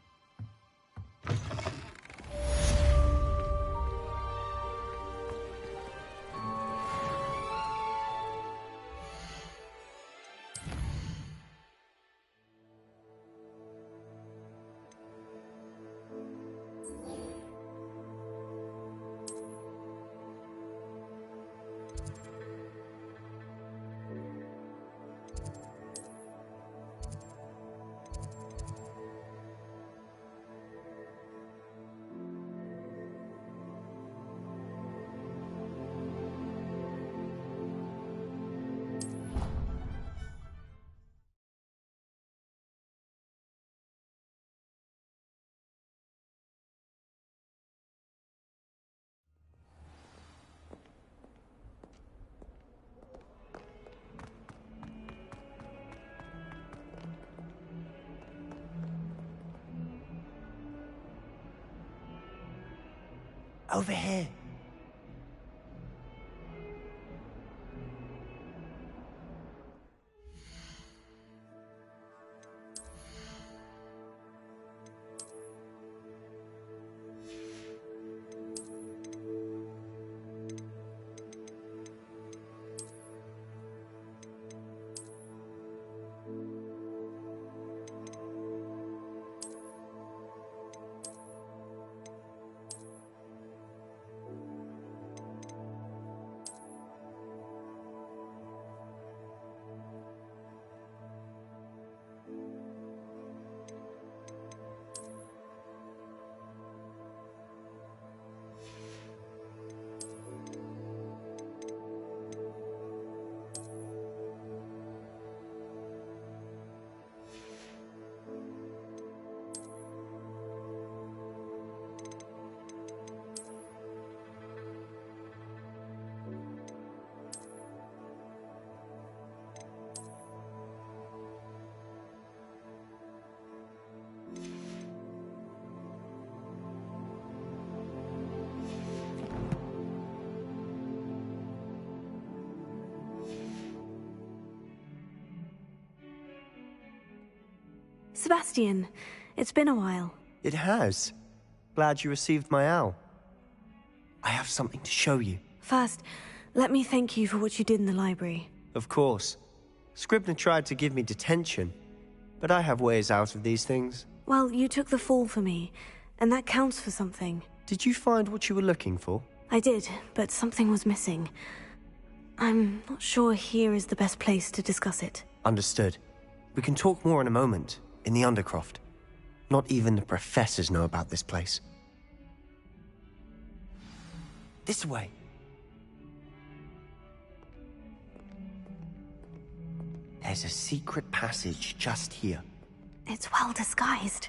Over here. Sebastian, it's been a while. It has. Glad you received my owl. I have something to show you. First, let me thank you for what you did in the library. Of course. Scribner tried to give me detention, but I have ways out of these things. Well, you took the fall for me, and that counts for something. Did you find what you were looking for? I did, but something was missing. I'm not sure here is the best place to discuss it. Understood. We can talk more in a moment, in the Undercroft. Not even the professors know about this place. This way. There's a secret passage just here. It's well disguised.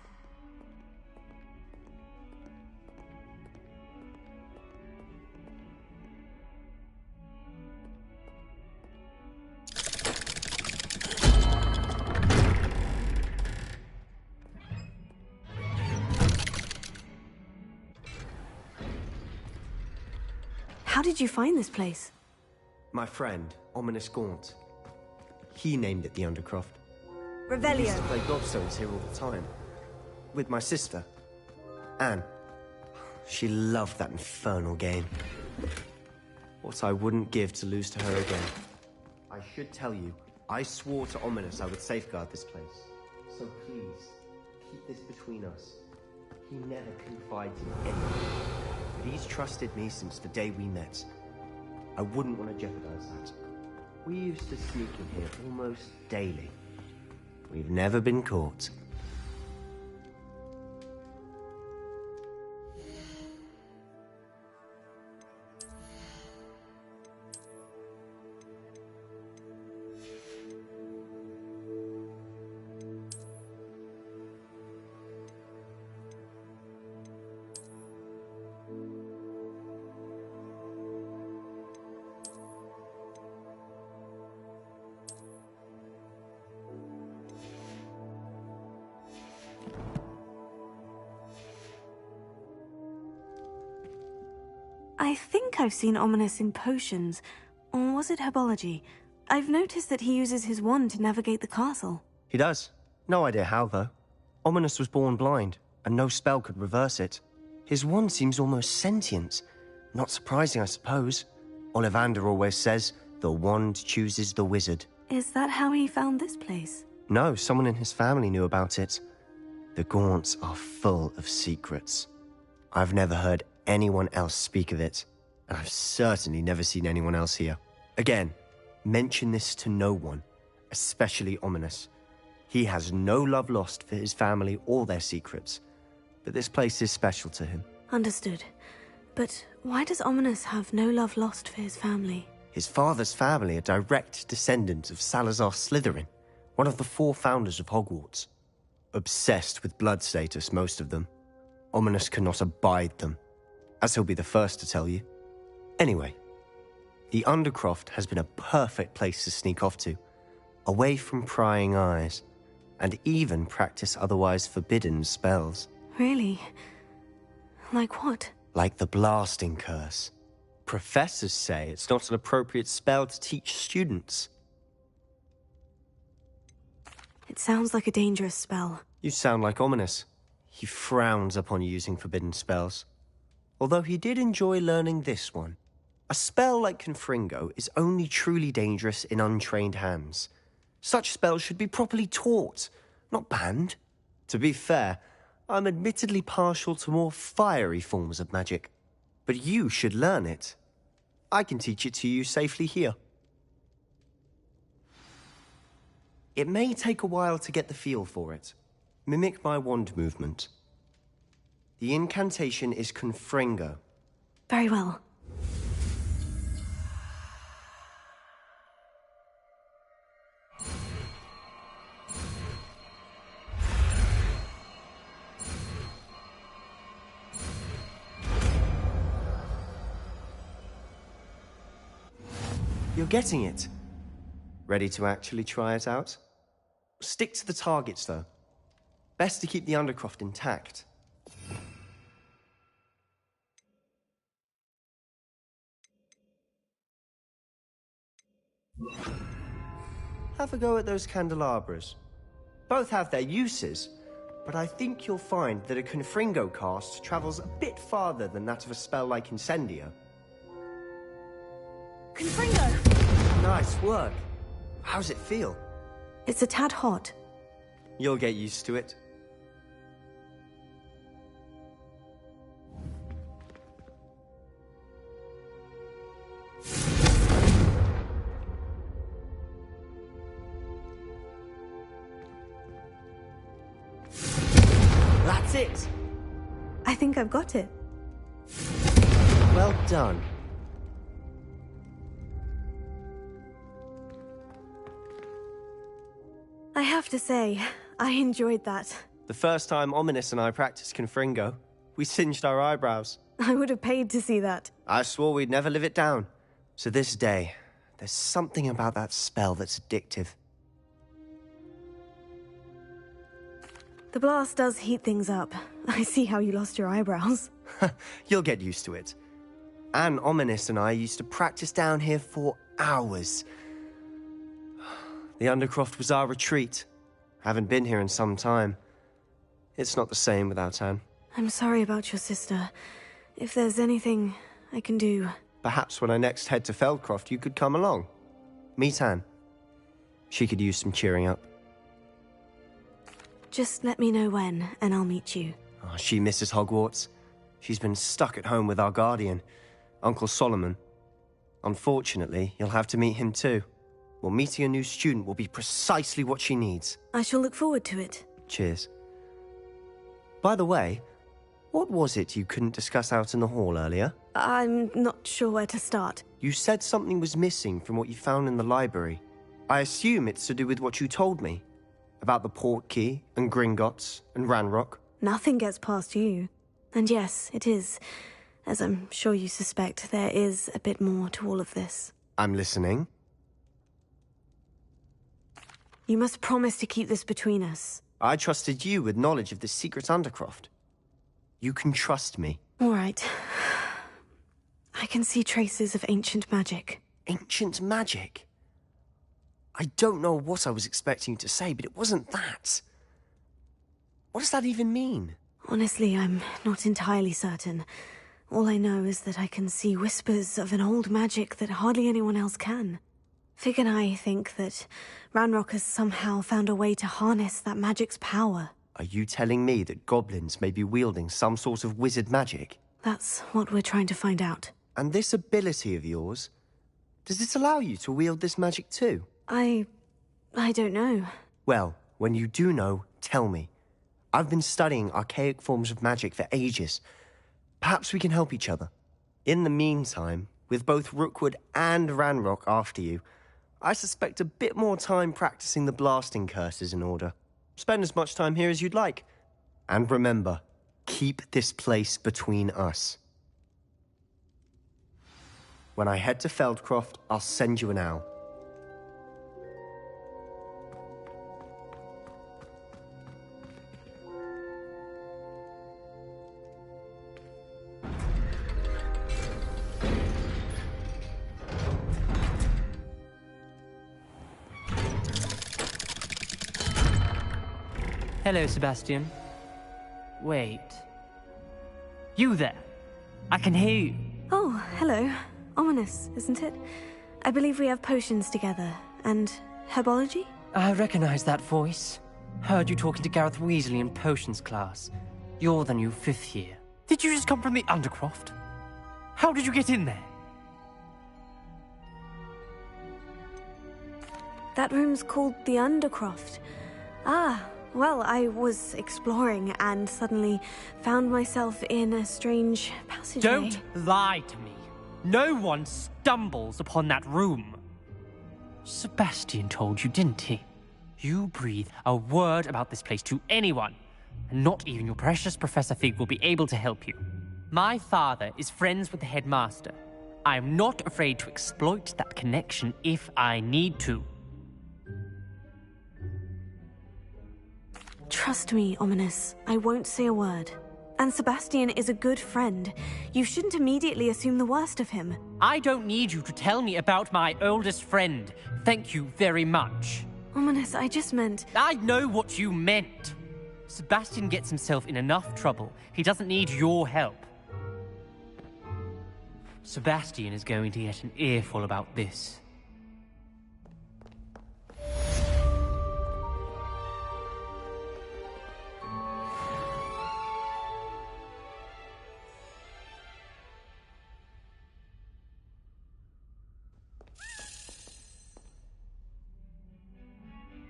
How did you find this place? My friend, Ominous Gaunt. He named it the Undercroft. I used Revelio. to play gobstones here all the time. With my sister, Anne. She loved that infernal game. What I wouldn't give to lose to her again. I should tell you, I swore to Ominous I would safeguard this place. So please, keep this between us. He never confides in anyone. But he's trusted me since the day we met. I wouldn't want to jeopardize that. We used to sneak in here almost daily. We've never been caught. I think I've seen Ominous in potions. Or was it herbology? I've noticed that he uses his wand to navigate the castle. He does. No idea how, though. Ominous was born blind, and no spell could reverse it. His wand seems almost sentient. Not surprising, I suppose. Ollivander always says, the wand chooses the wizard. Is that how he found this place? No, someone in his family knew about it. The Gaunts are full of secrets. I've never heard anyone else speak of it, and I've certainly never seen anyone else here. Again, mention this to no one, especially Ominous. He has no love lost for his family or their secrets, but this place is special to him. Understood. But why does Ominous have no love lost for his family? His father's family are direct descendants of Salazar Slytherin, one of the 4 founders of Hogwarts. Obsessed with blood status, most of them. Ominous cannot abide them, as he'll be the first to tell you. Anyway, the Undercroft has been a perfect place to sneak off to, away from prying eyes, and even practice otherwise forbidden spells. Really? Like what? Like the blasting curse. Professors say it's not an appropriate spell to teach students. It sounds like a dangerous spell. You sound like Ominous. He frowns upon using forbidden spells. Although he did enjoy learning this one. A spell like Confringo is only truly dangerous in untrained hands. Such spells should be properly taught, not banned. To be fair, I'm admittedly partial to more fiery forms of magic. But you should learn it. I can teach it to you safely here. It may take a while to get the feel for it. Mimic my wand movement. The incantation is Confringo. Very well. You're getting it. Ready to actually try it out? Stick to the targets, though. Best to keep the Undercroft intact. Have a go at those candelabras. Both have their uses, but I think you'll find that a Confringo cast travels a bit farther than that of a spell like Incendio. Confringo! Nice work. How's it feel? It's a tad hot. You'll get used to it. That's it! I think I've got it. Well done. I have to say, I enjoyed that. The first time Ominous and I practiced Confringo, we singed our eyebrows. I would have paid to see that. I swore we'd never live it down. To this day, there's something about that spell that's addictive. The blast does heat things up. I see how you lost your eyebrows. You'll get used to it. Anne, Ominous and I used to practice down here for hours. The Undercroft was our retreat. Haven't been here in some time. It's not the same without Anne. I'm sorry about your sister. If there's anything I can do... Perhaps when I next head to Feldcroft, you could come along. Meet Anne. She could use some cheering up. Just let me know when, and I'll meet you. Oh, she misses Hogwarts. She's been stuck at home with our guardian, Uncle Solomon. Unfortunately, you'll have to meet him too. Well, meeting a new student will be precisely what she needs. I shall look forward to it. Cheers. By the way, what was it you couldn't discuss out in the hall earlier? I'm not sure where to start. You said something was missing from what you found in the library. I assume it's to do with what you told me. About the Portkey, and Gringotts, and Ranrock. Nothing gets past you. And yes, it is. As I'm sure you suspect, there is a bit more to all of this. I'm listening. You must promise to keep this between us. I trusted you with knowledge of the secret Undercroft. You can trust me. All right. I can see traces of ancient magic. Ancient magic? I don't know what I was expecting you to say, but it wasn't that. What does that even mean? Honestly, I'm not entirely certain. All I know is that I can see whispers of an old magic that hardly anyone else can. Fig and I think that Ranrock has somehow found a way to harness that magic's power. Are you telling me that goblins may be wielding some sort of wizard magic? That's what we're trying to find out. And this ability of yours, does it allow you to wield this magic too? I don't know. Well, when you do know, tell me. I've been studying archaic forms of magic for ages. Perhaps we can help each other. In the meantime, with both Rookwood and Ranrock after you, I suspect a bit more time practicing the blasting curse is in order. Spend as much time here as you'd like. And remember, keep this place between us. When I head to Feldcroft, I'll send you an owl. Hello, Sebastian. Wait. You there? I can hear you. Oh, hello. Ominous, isn't it? I believe we have potions together. And herbology? I recognize that voice. Heard you talking to Gareth Weasley in potions class. You're the new 5th year. Did you just come from the Undercroft? How did you get in there? That room's called the Undercroft. Ah, well, I was exploring and suddenly found myself in a strange passageway. Don't lie to me. No one stumbles upon that room. Sebastian told you, didn't he? You breathe a word about this place to anyone, and not even your precious Professor Fig will be able to help you. My father is friends with the headmaster. I am not afraid to exploit that connection if I need to. Trust me, Ominous. I won't say a word. And Sebastian is a good friend. You shouldn't immediately assume the worst of him. I don't need you to tell me about my oldest friend. Thank you very much. Ominous, I just meant... I know what you meant. Sebastian gets himself in enough trouble. He doesn't need your help. Sebastian is going to get an earful about this.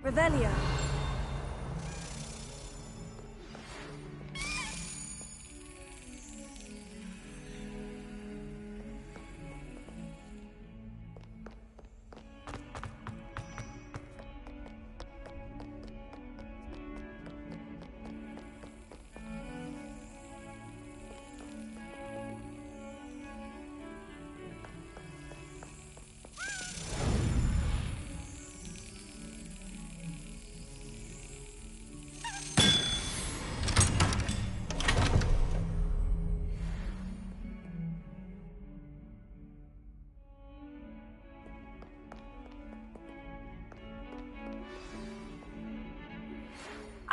Revelio.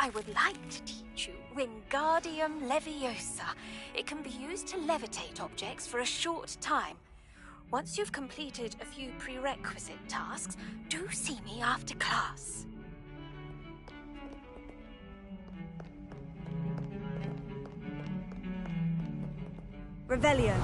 I would like to teach you Wingardium Leviosa. It can be used to levitate objects for a short time. Once you've completed a few prerequisite tasks, do see me after class. Revelio.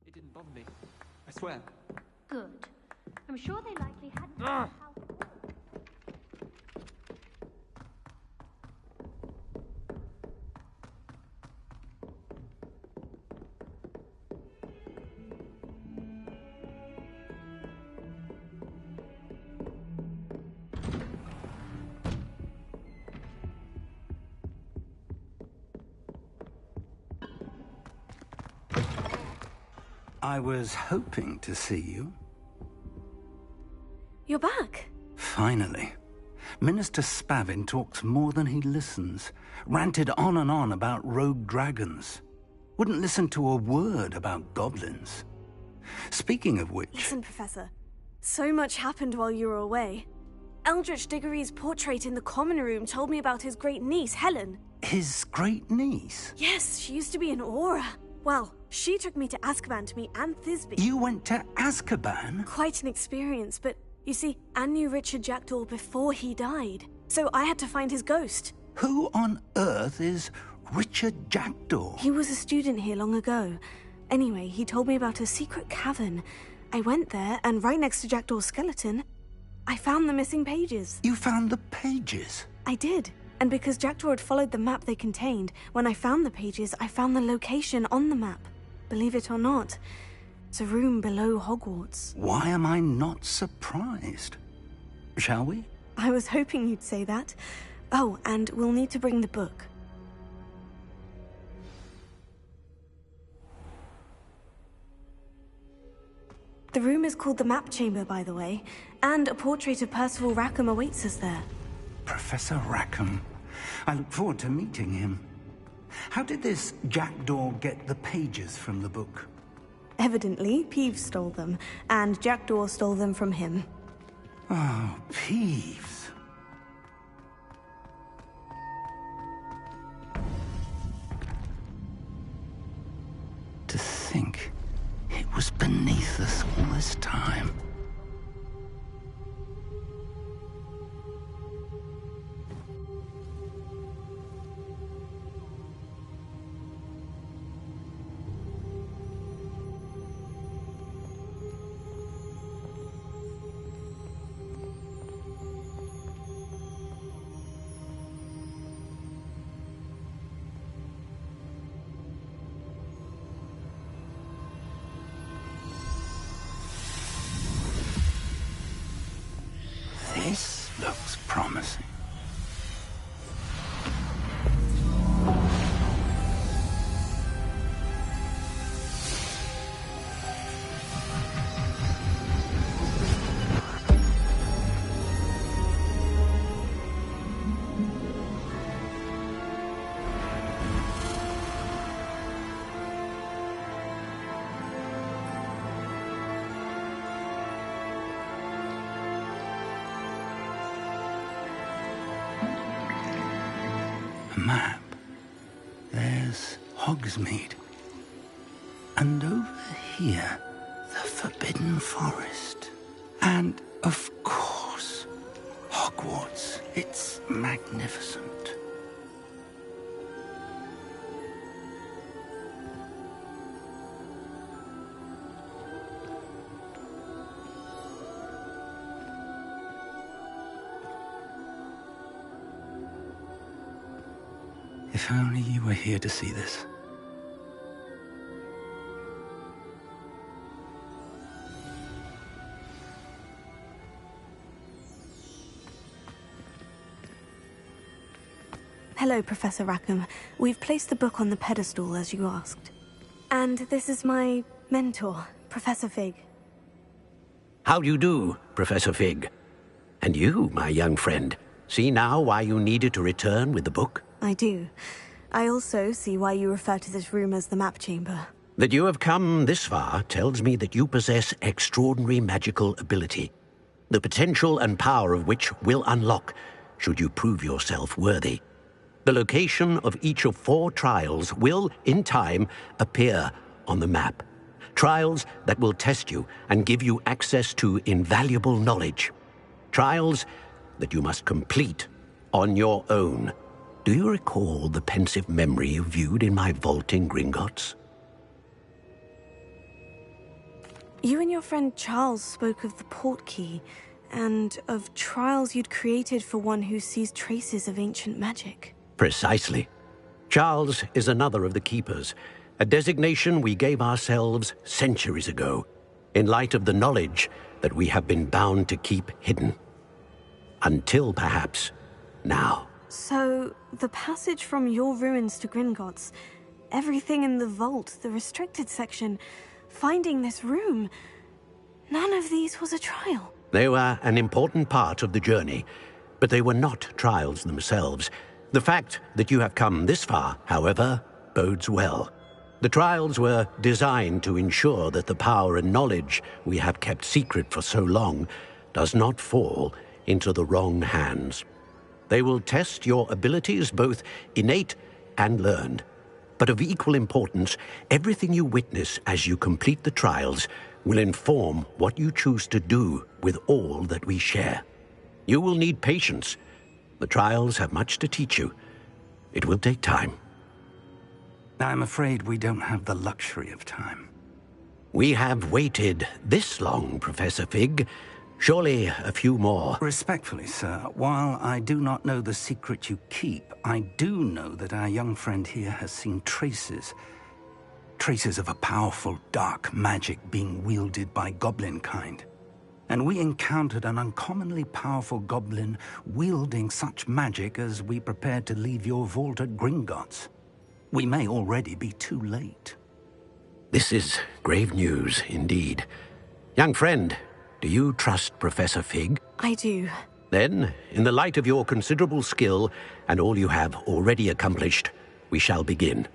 It didn't bother me. I swear. Good. I'm sure they likely hadn't. I was hoping to see you. You're back. Finally. Minister Spavin talks more than he listens. Ranted on and on about rogue dragons. Wouldn't listen to a word about goblins. Speaking of which... Listen, Professor. So much happened while you were away. Eldritch Diggory's portrait in the common room told me about his great niece, Helen. His great niece? Yes, she used to be an Auror. Well, she took me to Azkaban to meet Anne Thisbe. You went to Azkaban? Quite an experience, but you see, Anne knew Richard Jackdaw before he died, so I had to find his ghost. Who on earth is Richard Jackdaw? He was a student here long ago. Anyway, he told me about a secret cavern. I went there, and right next to Jackdaw's skeleton, I found the missing pages. You found the pages? I did. And because Jackdaw had followed the map they contained, when I found the pages, I found the location on the map. Believe it or not, it's a room below Hogwarts. Why am I not surprised? Shall we? I was hoping you'd say that. Oh, and we'll need to bring the book. The room is called the Map Chamber, by the way, and a portrait of Percival Rackham awaits us there. Professor Rackham. I look forward to meeting him. How did this Jackdaw get the pages from the book? Evidently, Peeves stole them, and Jackdaw stole them from him. Oh, Peeves. To think it was beneath us all this time. This looks promising. Map. There's Hogsmeade. And over here, the Forbidden Forest. And, of course, Hogwarts. It's magnificent. If only you were here to see this. Hello, Professor Rackham. We've placed the book on the pedestal, as you asked. And this is my mentor, Professor Fig. How do you do, Professor Fig? And you, my young friend, see now why you needed to return with the book? I do. I also see why you refer to this room as the map chamber. That you have come this far tells me that you possess extraordinary magical ability, the potential and power of which will unlock should you prove yourself worthy. The location of each of 4 trials will, in time, appear on the map. Trials that will test you and give you access to invaluable knowledge. Trials that you must complete on your own. Do you recall the pensive memory you viewed in my vault in Gringotts? You and your friend Charles spoke of the portkey, and of trials you'd created for one who sees traces of ancient magic. Precisely. Charles is another of the Keepers, a designation we gave ourselves centuries ago, in light of the knowledge that we have been bound to keep hidden. Until, perhaps, now. So, the passage from your ruins to Gringotts, everything in the vault, the restricted section, finding this room, none of these was a trial. They were an important part of the journey, but they were not trials themselves. The fact that you have come this far, however, bodes well. The trials were designed to ensure that the power and knowledge we have kept secret for so long does not fall into the wrong hands. They will test your abilities, both innate and learned. But of equal importance, everything you witness as you complete the trials will inform what you choose to do with all that we share. You will need patience. The trials have much to teach you. It will take time. I'm afraid we don't have the luxury of time. We have waited this long, Professor Fig. Surely a few more. Respectfully, sir, while I do not know the secret you keep, I do know that our young friend here has seen traces of a powerful dark magic being wielded by goblin kind. And we encountered an uncommonly powerful goblin wielding such magic as we prepared to leave your vault at Gringotts. We may already be too late. This is grave news, indeed. Young friend, do you trust Professor Fig? I do. Then, in the light of your considerable skill and all you have already accomplished, we shall begin.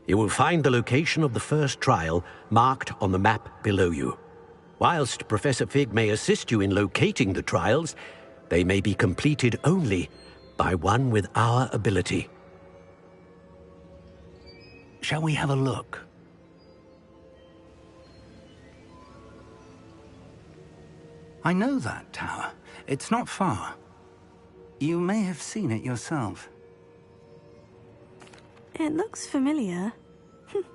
You will find the location of the first trial marked on the map below you. Whilst Professor Fig may assist you in locating the trials, they may be completed only by one with our ability. Shall we have a look? I know that tower. It's not far. You may have seen it yourself. It looks familiar.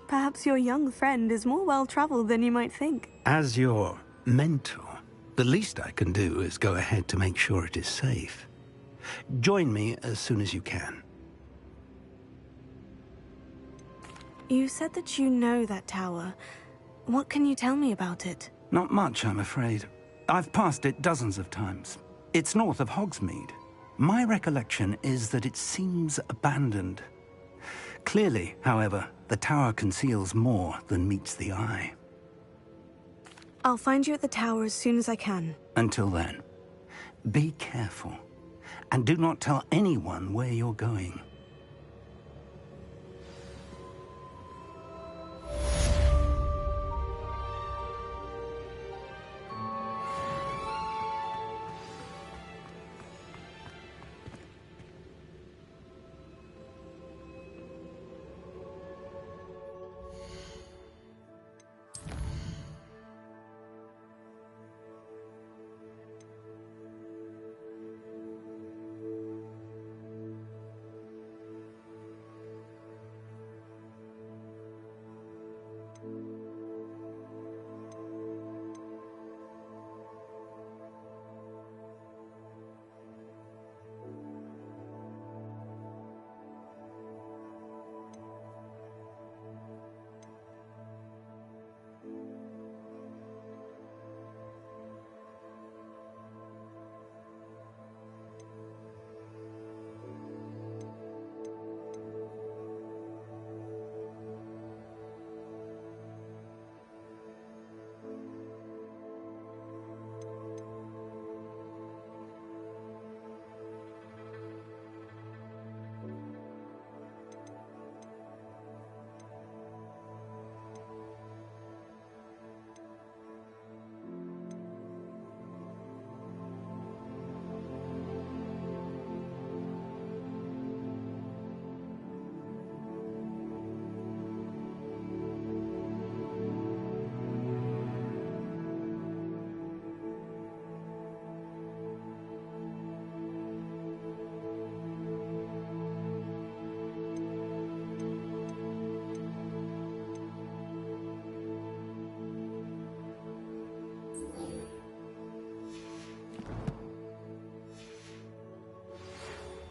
Perhaps your young friend is more well-traveled than you might think. As your mentor, the least I can do is go ahead to make sure it is safe. Join me as soon as you can. You said that you know that tower. What can you tell me about it? Not much, I'm afraid. I've passed it dozens of times. It's north of Hogsmeade. My recollection is that it seems abandoned. Clearly, however, the tower conceals more than meets the eye. I'll find you at the tower as soon as I can. Until then, be careful, and do not tell anyone where you're going.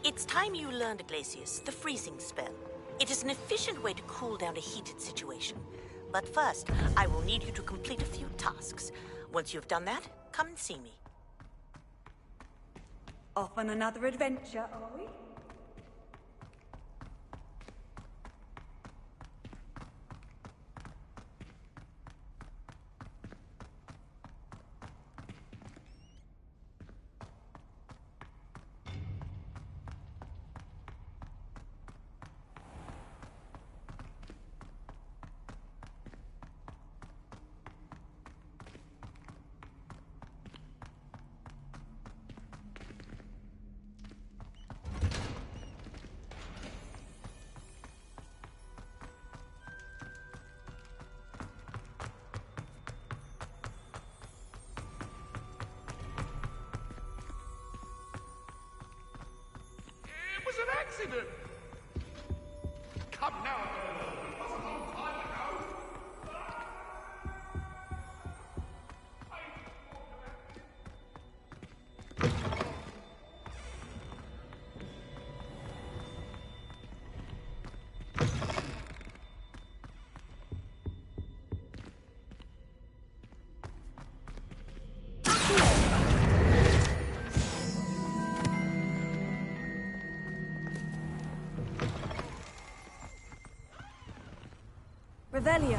It's time you learned, Glacius, the freezing spell. It is an efficient way to cool down a heated situation. But first, I will need you to complete a few tasks. Once you've done that, come and see me. Off on another adventure, are we? It was an accident. Come now. It was a long time ago. Revelio.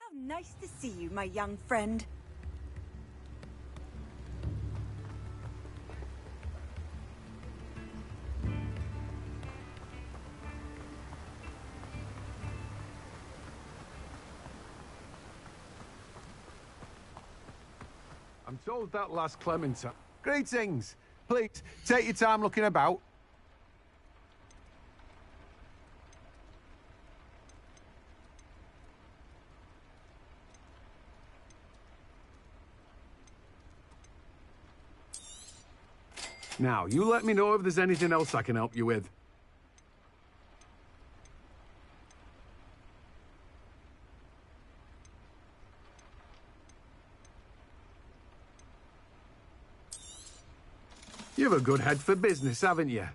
How nice to see you, my young friend. I'm told that last Clementine. Greetings. Please, take your time looking about. Now, you let me know if there's anything else I can help you with. You've a good head for business, haven't you?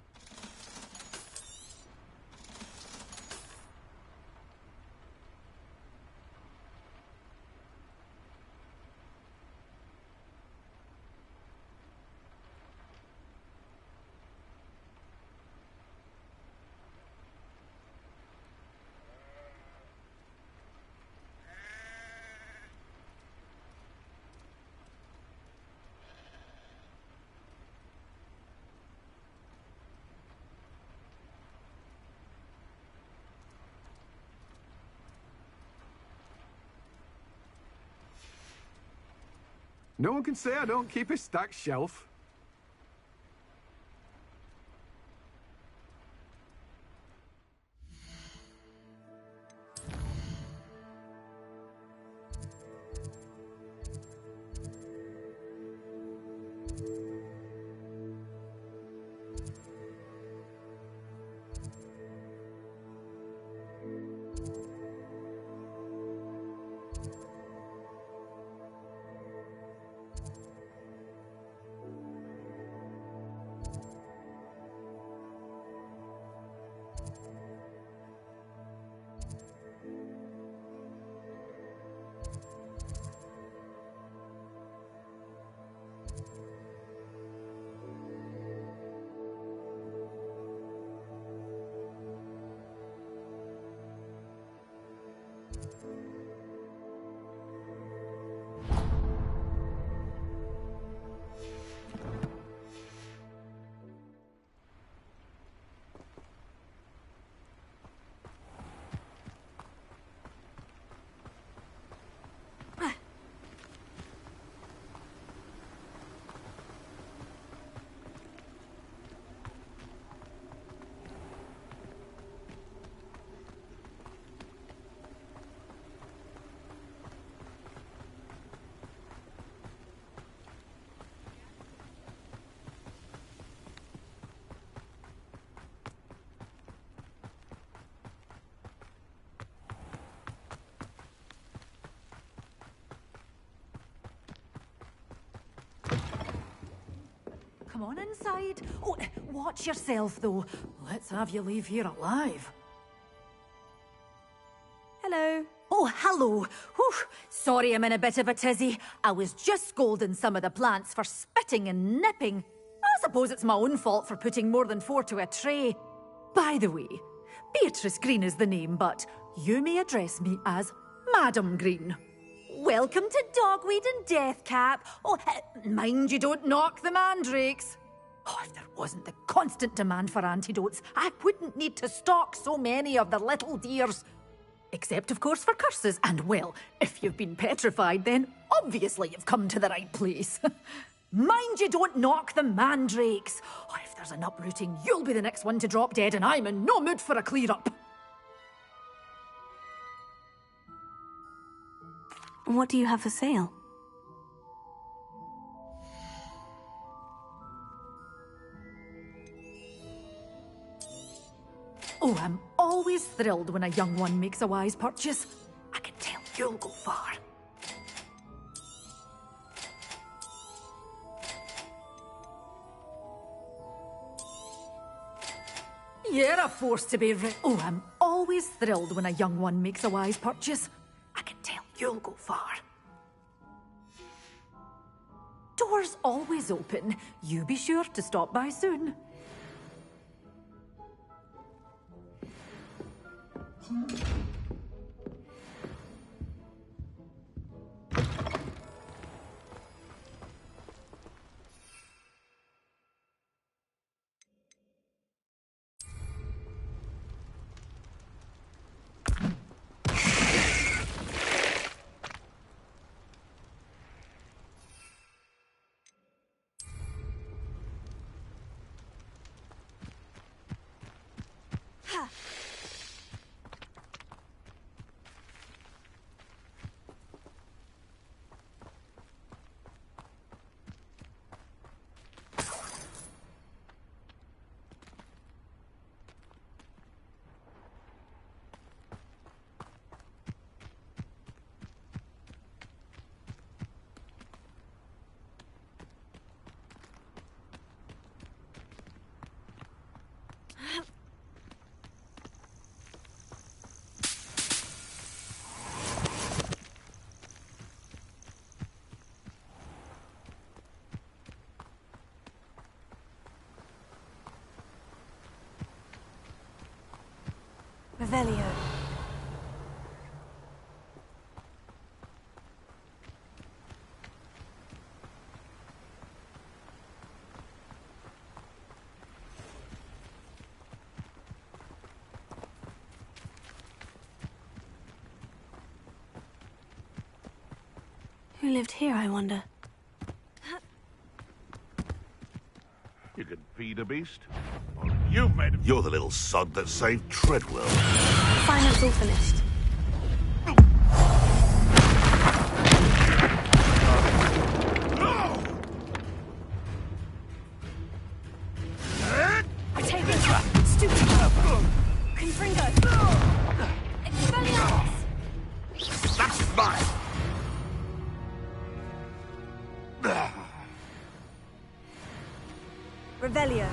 No one can say I don't keep a stacked shelf. Come on inside. Oh, watch yourself, though. Let's have you leave here alive. Hello. Oh, hello. Whew. Sorry I'm in a bit of a tizzy. I was just scolding some of the plants for spitting and nipping. I suppose it's my own fault for putting more than 4 to a tray. By the way, Beatrice Green is the name, but you may address me as Madam Green. Welcome to Dogweed and Deathcap. Oh, mind you don't knock the mandrakes. Oh, if there wasn't the constant demand for antidotes, I wouldn't need to stock so many of the little dears. Except, of course, for curses. And, well, if you've been petrified, then obviously you've come to the right place. Mind you don't knock the mandrakes. Oh, if there's an uprooting, you'll be the next one to drop dead, and I'm in no mood for a clear-up. What do you have for sale? Oh, I'm always thrilled when a young one makes a wise purchase. I can tell you'll go far. You're a force to be Oh, I'm always thrilled when a young one makes a wise purchase. I can tell you'll go far. Doors always open. You be sure to stop by soon. Revelio. Who lived here, I wonder? You can feed a beast? Well, you made him. You're the little sod that saved Treadwell. Finance all finished. Take it! Stupid! Confringo! Expelliarmus! That's mine! Revelio.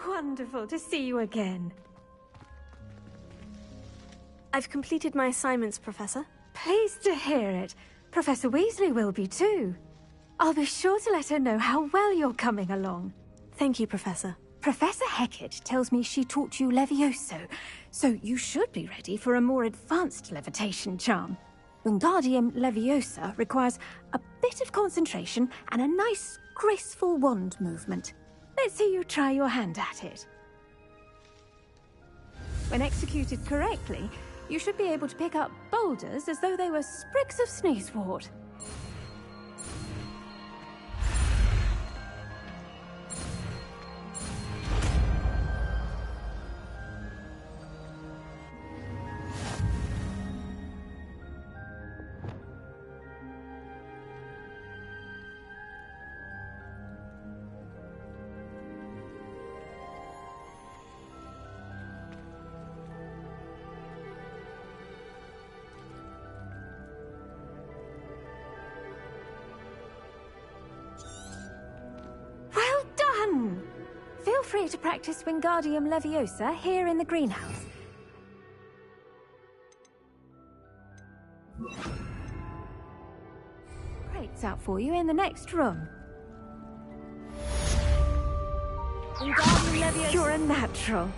wonderful to see you again. I've completed my assignments, Professor. Pleased to hear it. Professor Weasley will be too. I'll be sure to let her know how well you're coming along. Thank you, Professor. Professor Hecat tells me she taught you Levioso, so you should be ready for a more advanced levitation charm. Wingardium Leviosa requires a bit of concentration and a nice, graceful wand movement. Let's see you try your hand at it. When executed correctly, you should be able to pick up boulders as though they were sprigs of sneezewort. Feel free to practice Wingardium Leviosa here in the greenhouse. Crates out for you in the next room. Wingardium Leviosa. You're a natural.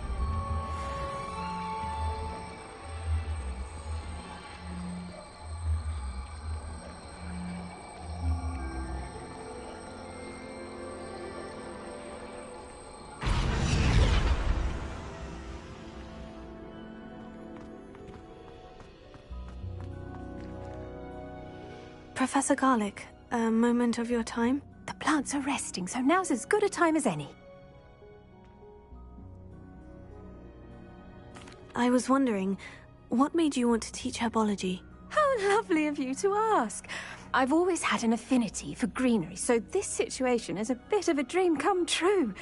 Professor Garlick, a moment of your time? The plants are resting, so now's as good a time as any. I was wondering, what made you want to teach herbology? How lovely of you to ask. I've always had an affinity for greenery, so this situation is a bit of a dream come true.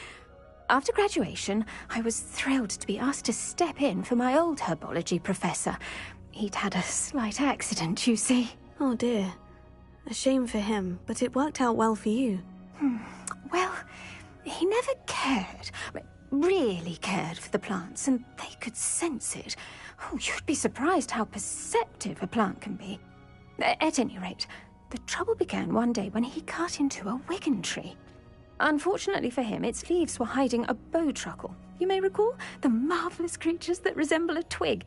After graduation, I was thrilled to be asked to step in for my old herbology professor. He'd had a slight accident, you see. Oh dear. A shame for him, but it worked out well for you. Well, he never cared, really cared for the plants, and they could sense it. Oh, you'd be surprised how perceptive a plant can be. At any rate, the trouble began one day when he cut into a wigan tree. Unfortunately for him, its leaves were hiding a bowtruckle. You may recall the marvellous creatures that resemble a twig.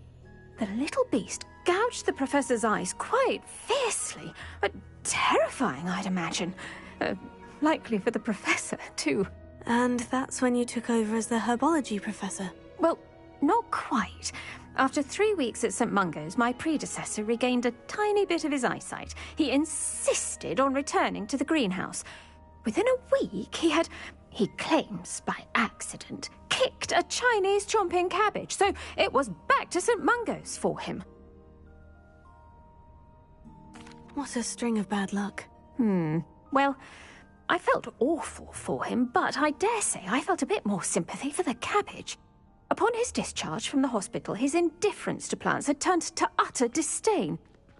The little beast gouged the professor's eyes quite fiercely, but terrifying, I'd imagine. Likely for the professor, too. And that's when you took over as the herbology professor? Well, not quite. After 3 weeks at St. Mungo's, my predecessor regained a tiny bit of his eyesight. He insisted on returning to the greenhouse. Within a week, he claims by accident, kicked a Chinese chomping cabbage, so it was back to St. Mungo's for him. What a string of bad luck. Well, I felt awful for him, but I dare say I felt a bit more sympathy for the cabbage. Upon his discharge from the hospital, his indifference to plants had turned to utter disdain.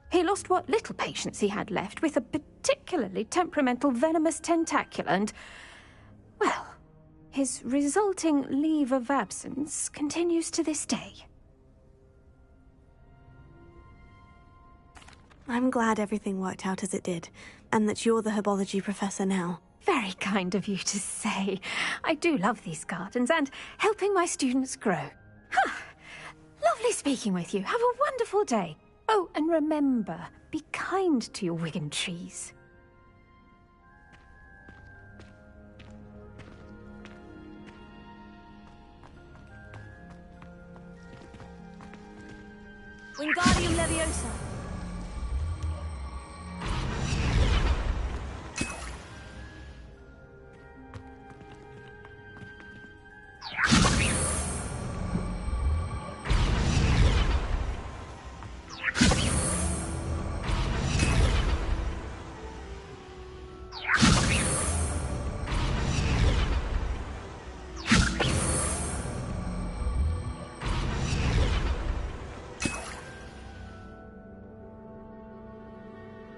He lost what little patience he had left with a particularly temperamental venomous tentacula and, well, his resulting leave of absence continues to this day. I'm glad everything worked out as it did, and that you're the herbology professor now. Very kind of you to say. I do love these gardens and helping my students grow. Lovely speaking with you. Have a wonderful day. Oh, and remember, be kind to your wigan trees. Wingardium Leviosa.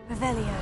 Revelio.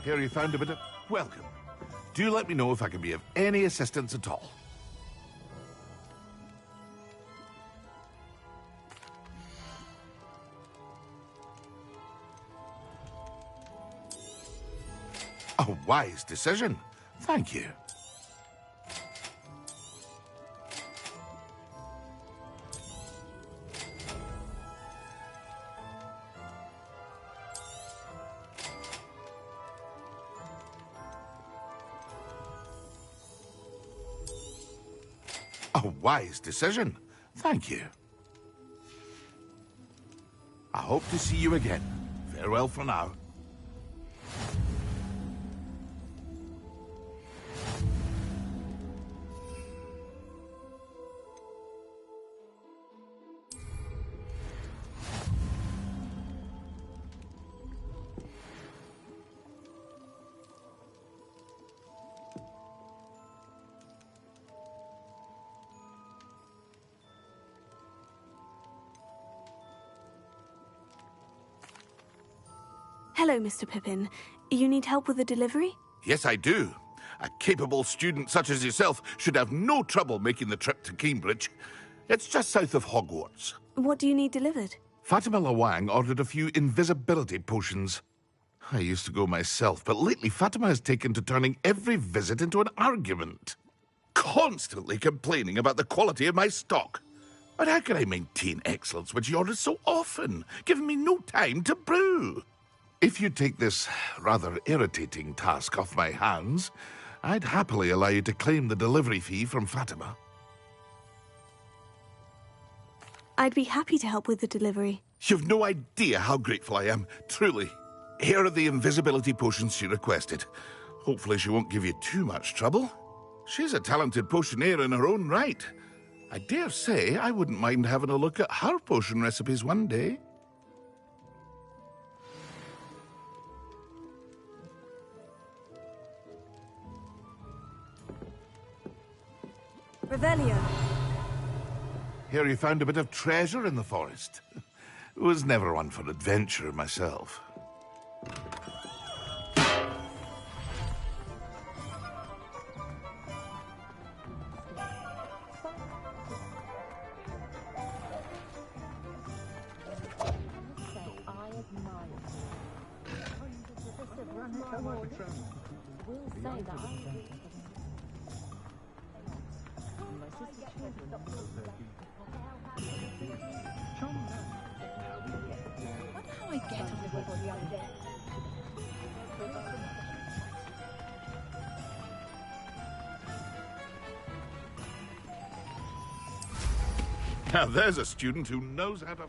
Here you found a bit of... Welcome. Do let me know if I can be of any assistance at all. A wise decision. Thank you. A wise decision. Thank you. I hope to see you again. Farewell for now. Hello, Mr. Pippin. You need help with a delivery? Yes, I do. A capable student such as yourself should have no trouble making the trip to Cambridge. It's just south of Hogwarts. What do you need delivered? Fatima Lawang ordered a few invisibility potions. I used to go myself, but lately Fatima has taken to turning every visit into an argument. Constantly complaining about the quality of my stock. But how can I maintain excellence when she orders so often, giving me no time to brew? If you take this rather irritating task off my hands, I'd happily allow you to claim the delivery fee from Fatima. I'd be happy to help with the delivery. You've no idea how grateful I am, truly. Here are the invisibility potions she requested. Hopefully she won't give you too much trouble. She's a talented potioneer in her own right. I dare say I wouldn't mind having a look at her potion recipes one day. Revelio. Here you found a bit of treasure in the forest. Was never one for adventure myself. Now there's a student who knows how to fly.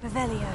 Revelio.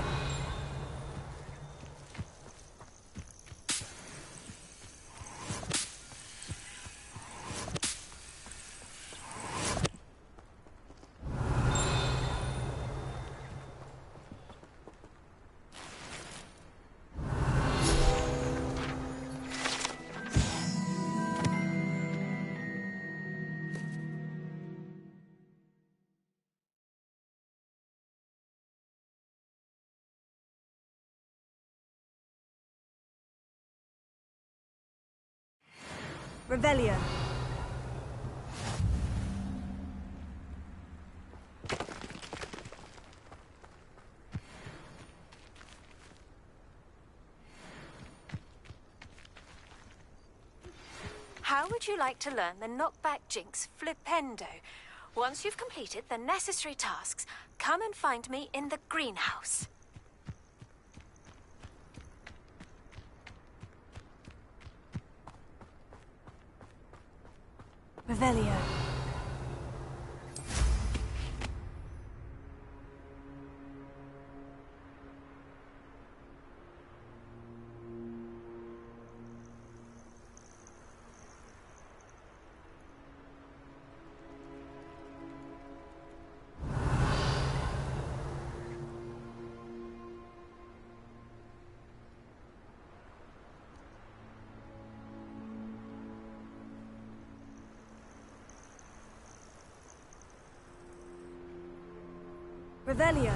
Revelio. How would you like to learn the knockback jinx flipendo? Once you've completed the necessary tasks, come and find me in the greenhouse. Revelio. Revelio.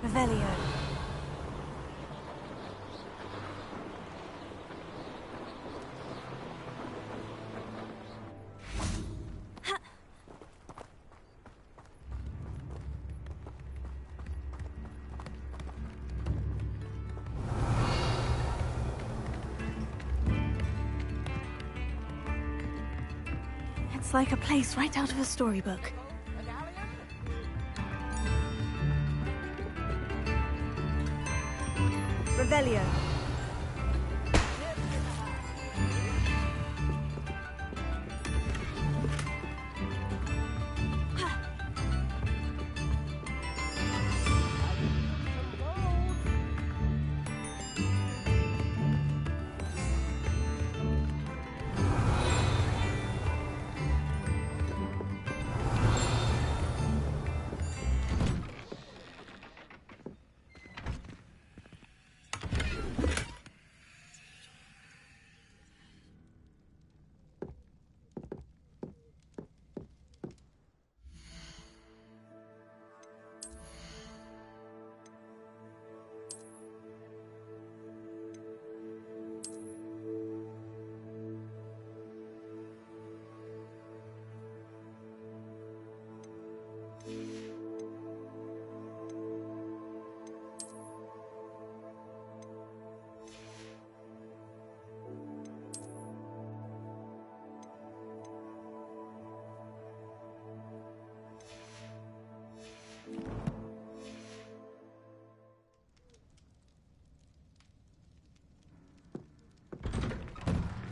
Revelio. It's like a place right out of a storybook. Revelio.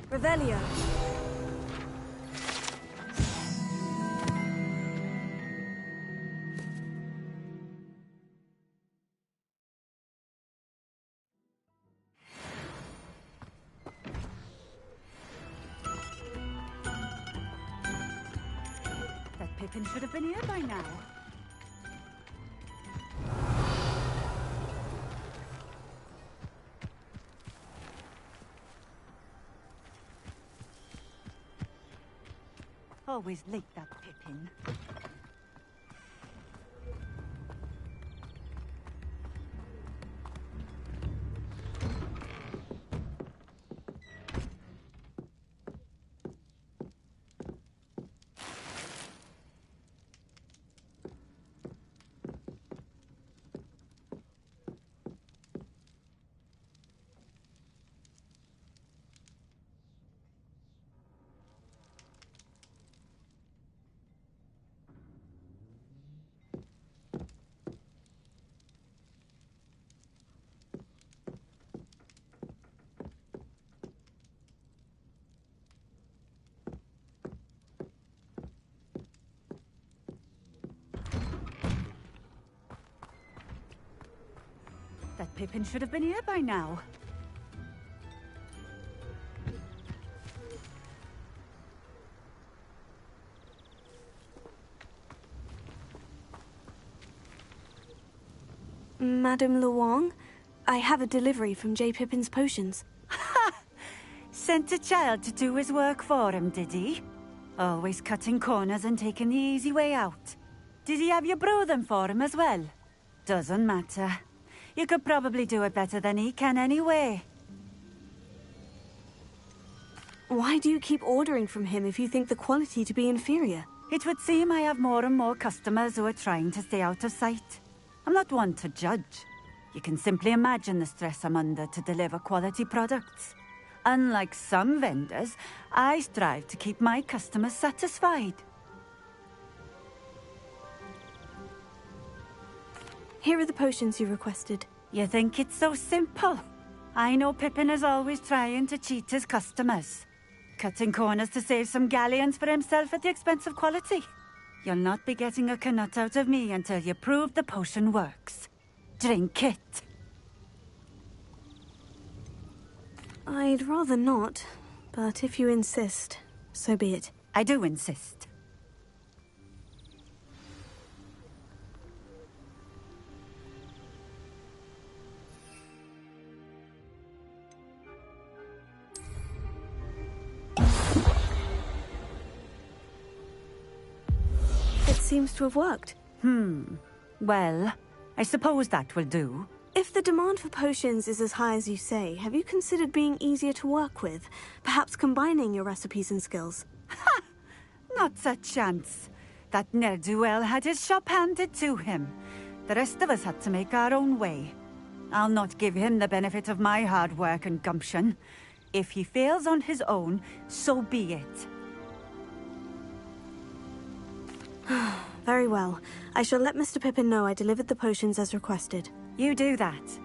Revelio. That Pippin should have been here by now. Always late, that Pippin. That Pippin should have been here by now. Madame Luong, I have a delivery from J. Pippin's potions. Sent a child to do his work for him, did he? Always cutting corners and taking the easy way out. Did he have you brew them for him as well? Doesn't matter. You could probably do it better than he can anyway. Why do you keep ordering from him if you think the quality to be inferior? It would seem I have more and more customers who are trying to stay out of sight. I'm not one to judge. You can simply imagine the stress I'm under to deliver quality products. Unlike some vendors, I strive to keep my customers satisfied. Here are the potions you requested. You think it's so simple? I know Pippin is always trying to cheat his customers. Cutting corners to save some galleons for himself at the expense of quality. You'll not be getting a canut out of me until you prove the potion works. Drink it. I'd rather not, but if you insist, so be it. I do insist. It seems to have worked. Well, I suppose that will do. If the demand for potions is as high as you say, have you considered being easier to work with? Perhaps combining your recipes and skills? Ha! Not a chance. That ne'er-do-well had his shop handed to him. The rest of us had to make our own way. I'll not give him the benefit of my hard work and gumption. If he fails on his own, so be it. Very well. I shall let Mr. Pippin know I delivered the potions as requested. You do that.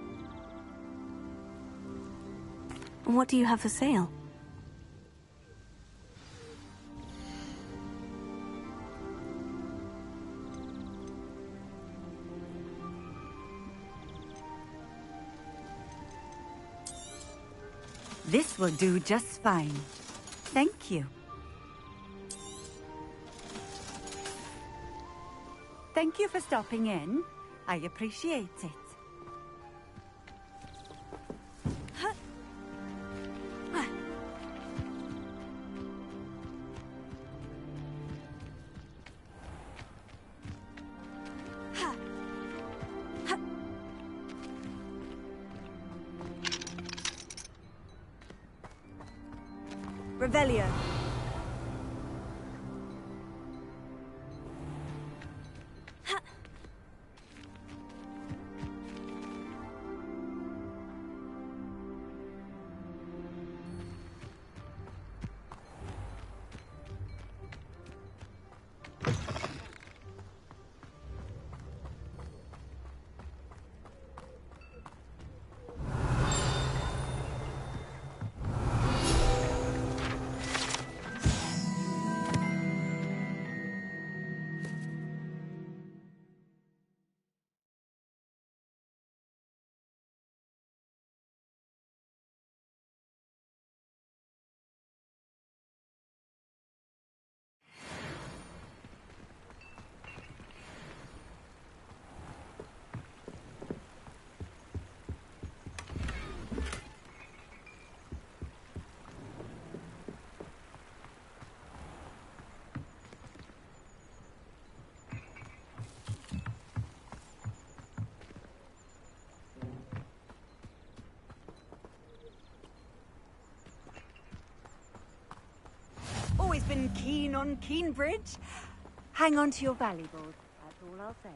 And what do you have for sale? This will do just fine. Thank you. Thank you for stopping in. I appreciate it. Revelio. Always been keen on Keenbridge. Hang on to your valuables, that's all I'll say.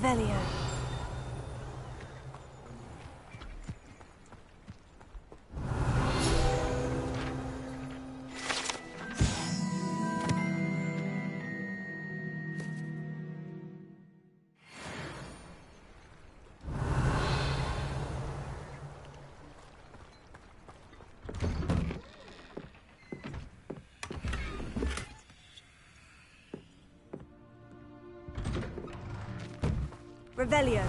Revelio. Revelio.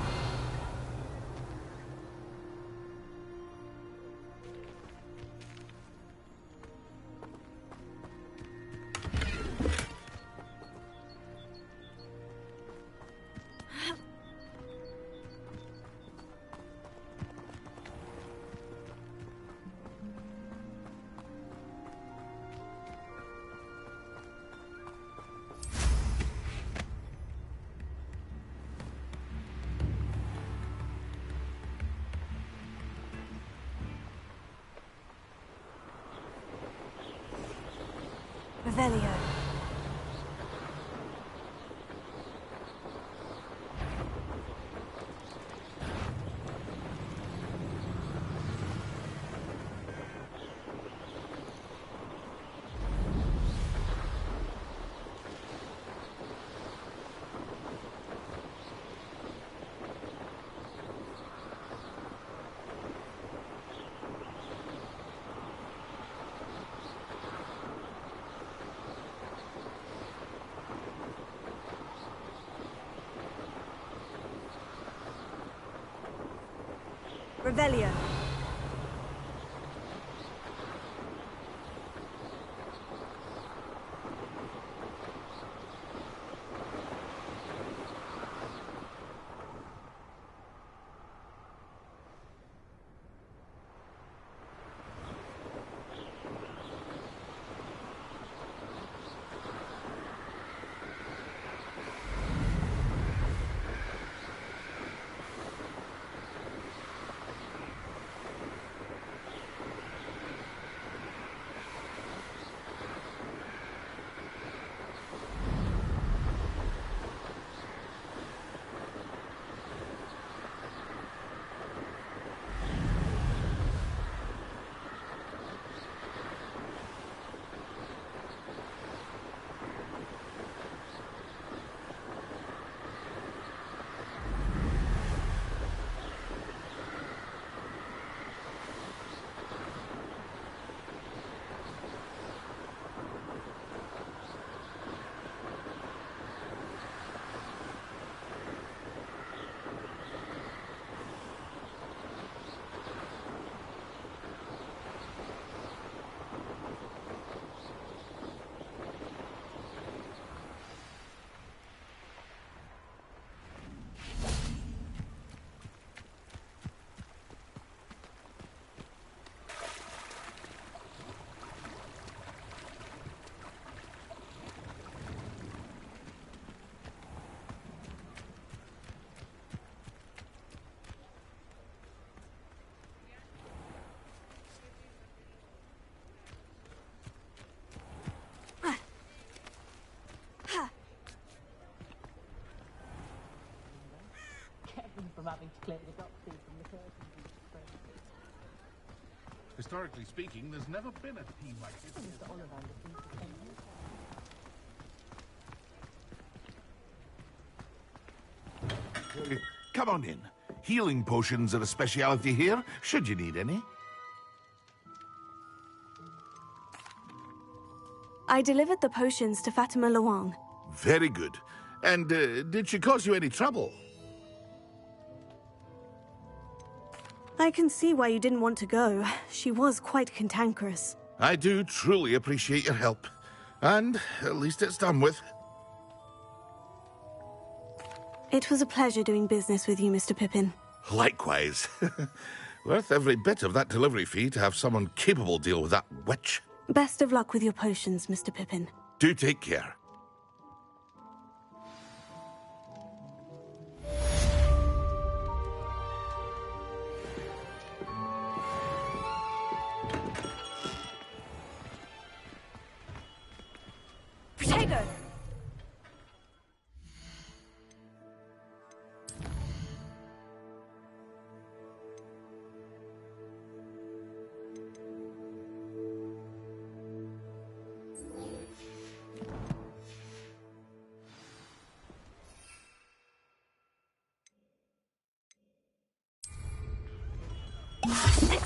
Revelio. Revelio. From having to clear the doctors from the curtains and sprays. Historically speaking, there's never been a team like this. Mr. Ollivander seems to think Come on in. Healing potions are a speciality here, should you need any. I delivered the potions to Fatima Luang. Very good. And did she cause you any trouble? I can see why you didn't want to go. She was quite cantankerous. I do truly appreciate your help. And at least it's done with. It was a pleasure doing business with you, Mr. Pippin. Likewise. Worth every bit of that delivery fee to have someone capable deal with that witch. Best of luck with your potions, Mr. Pippin. Do take care. Protego!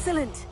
Excellent.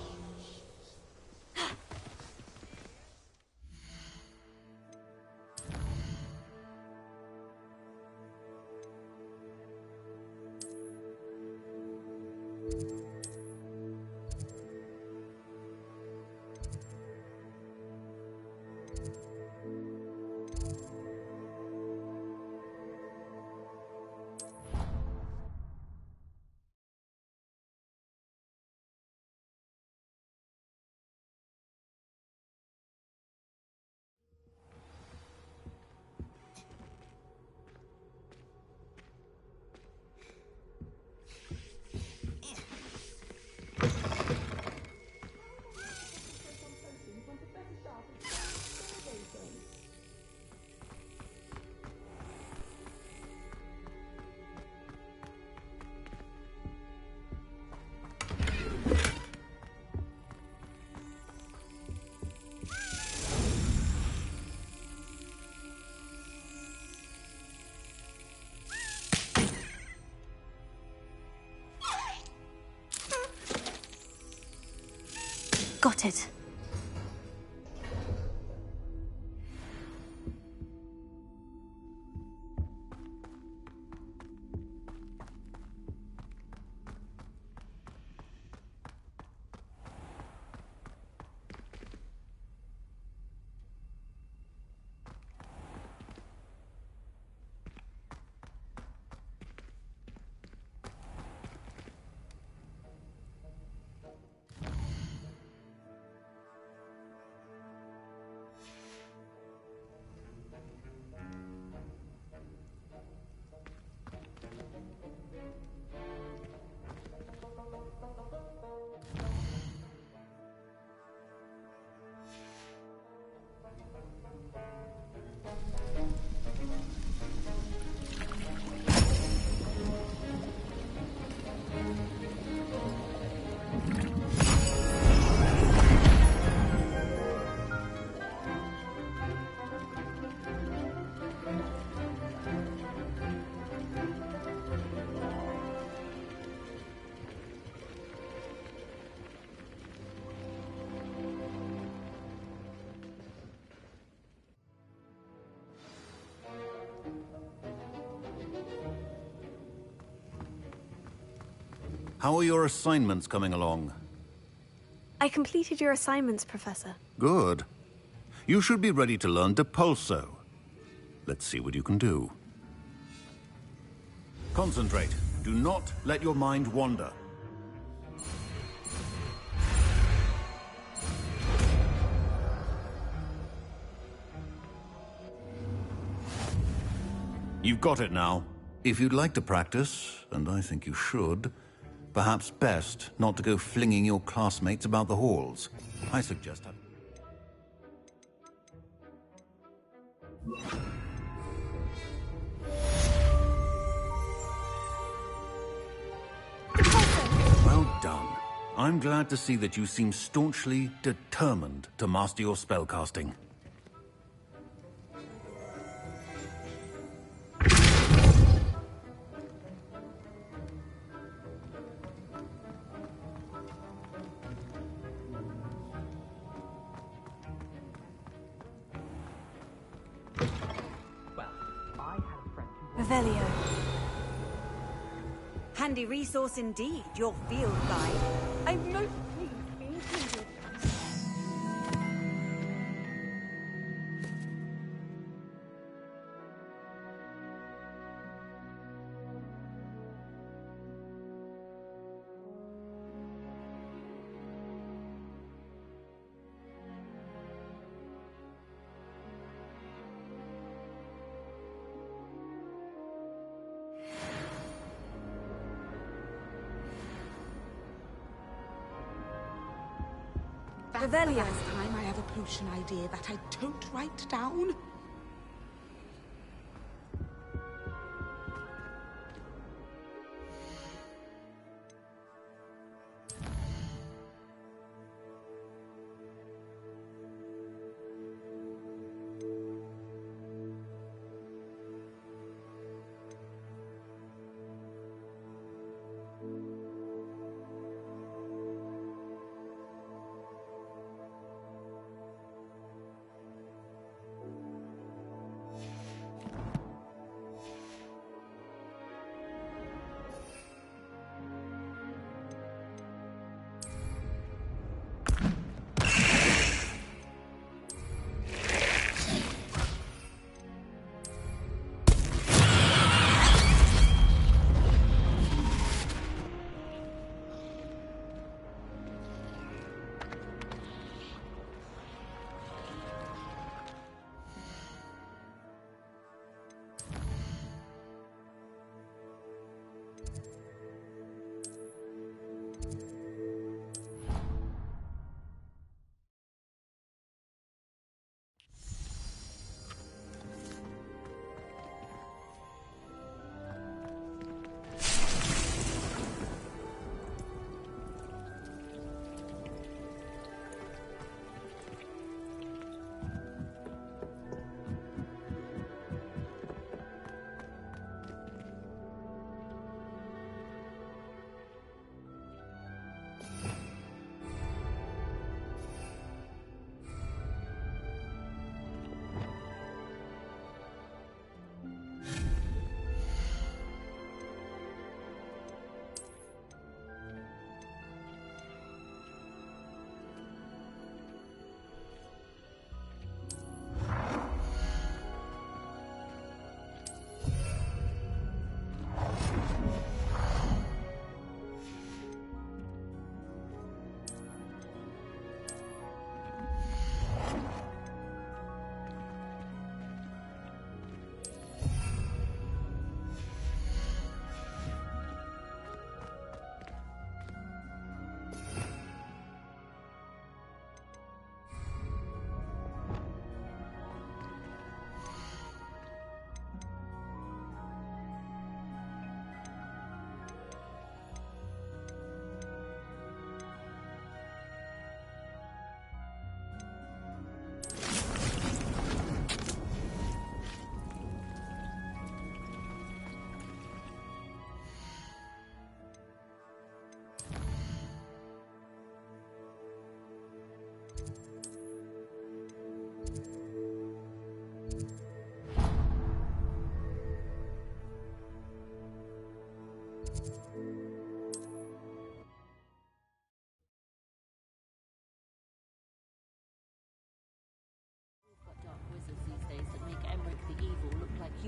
Got it. How are your assignments coming along? I completed your assignments, Professor. Good. You should be ready to learn Depulso. Let's see what you can do. Concentrate. Do not let your mind wander. You've got it now. If you'd like to practice, and I think you should, perhaps best not to go flinging your classmates about the halls. I suggest that. Well done. I'm glad to see that you seem staunchly determined to master your spellcasting. Revelio. Handy resource indeed, your field guide. I'm most pleased to be included. That's the last time I have a potion idea that I don't write down.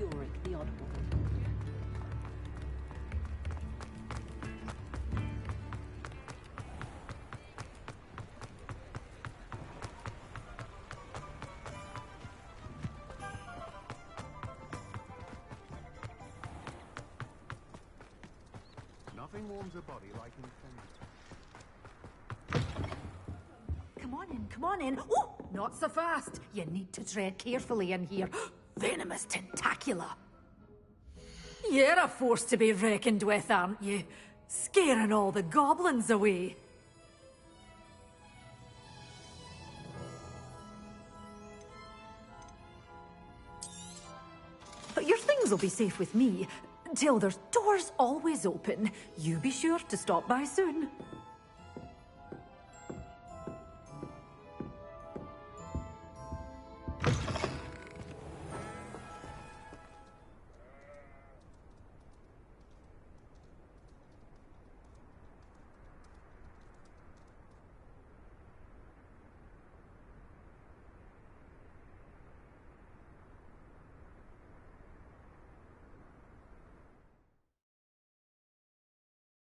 Yorick the Oddball. Nothing warms a body like Come on in. Oh, not so fast. You need to tread carefully in here. Venomous tentacula. You're a force to be reckoned with, aren't you? Scaring all the goblins away. But your things will be safe with me. Till there's doors always open. You be sure to stop by soon.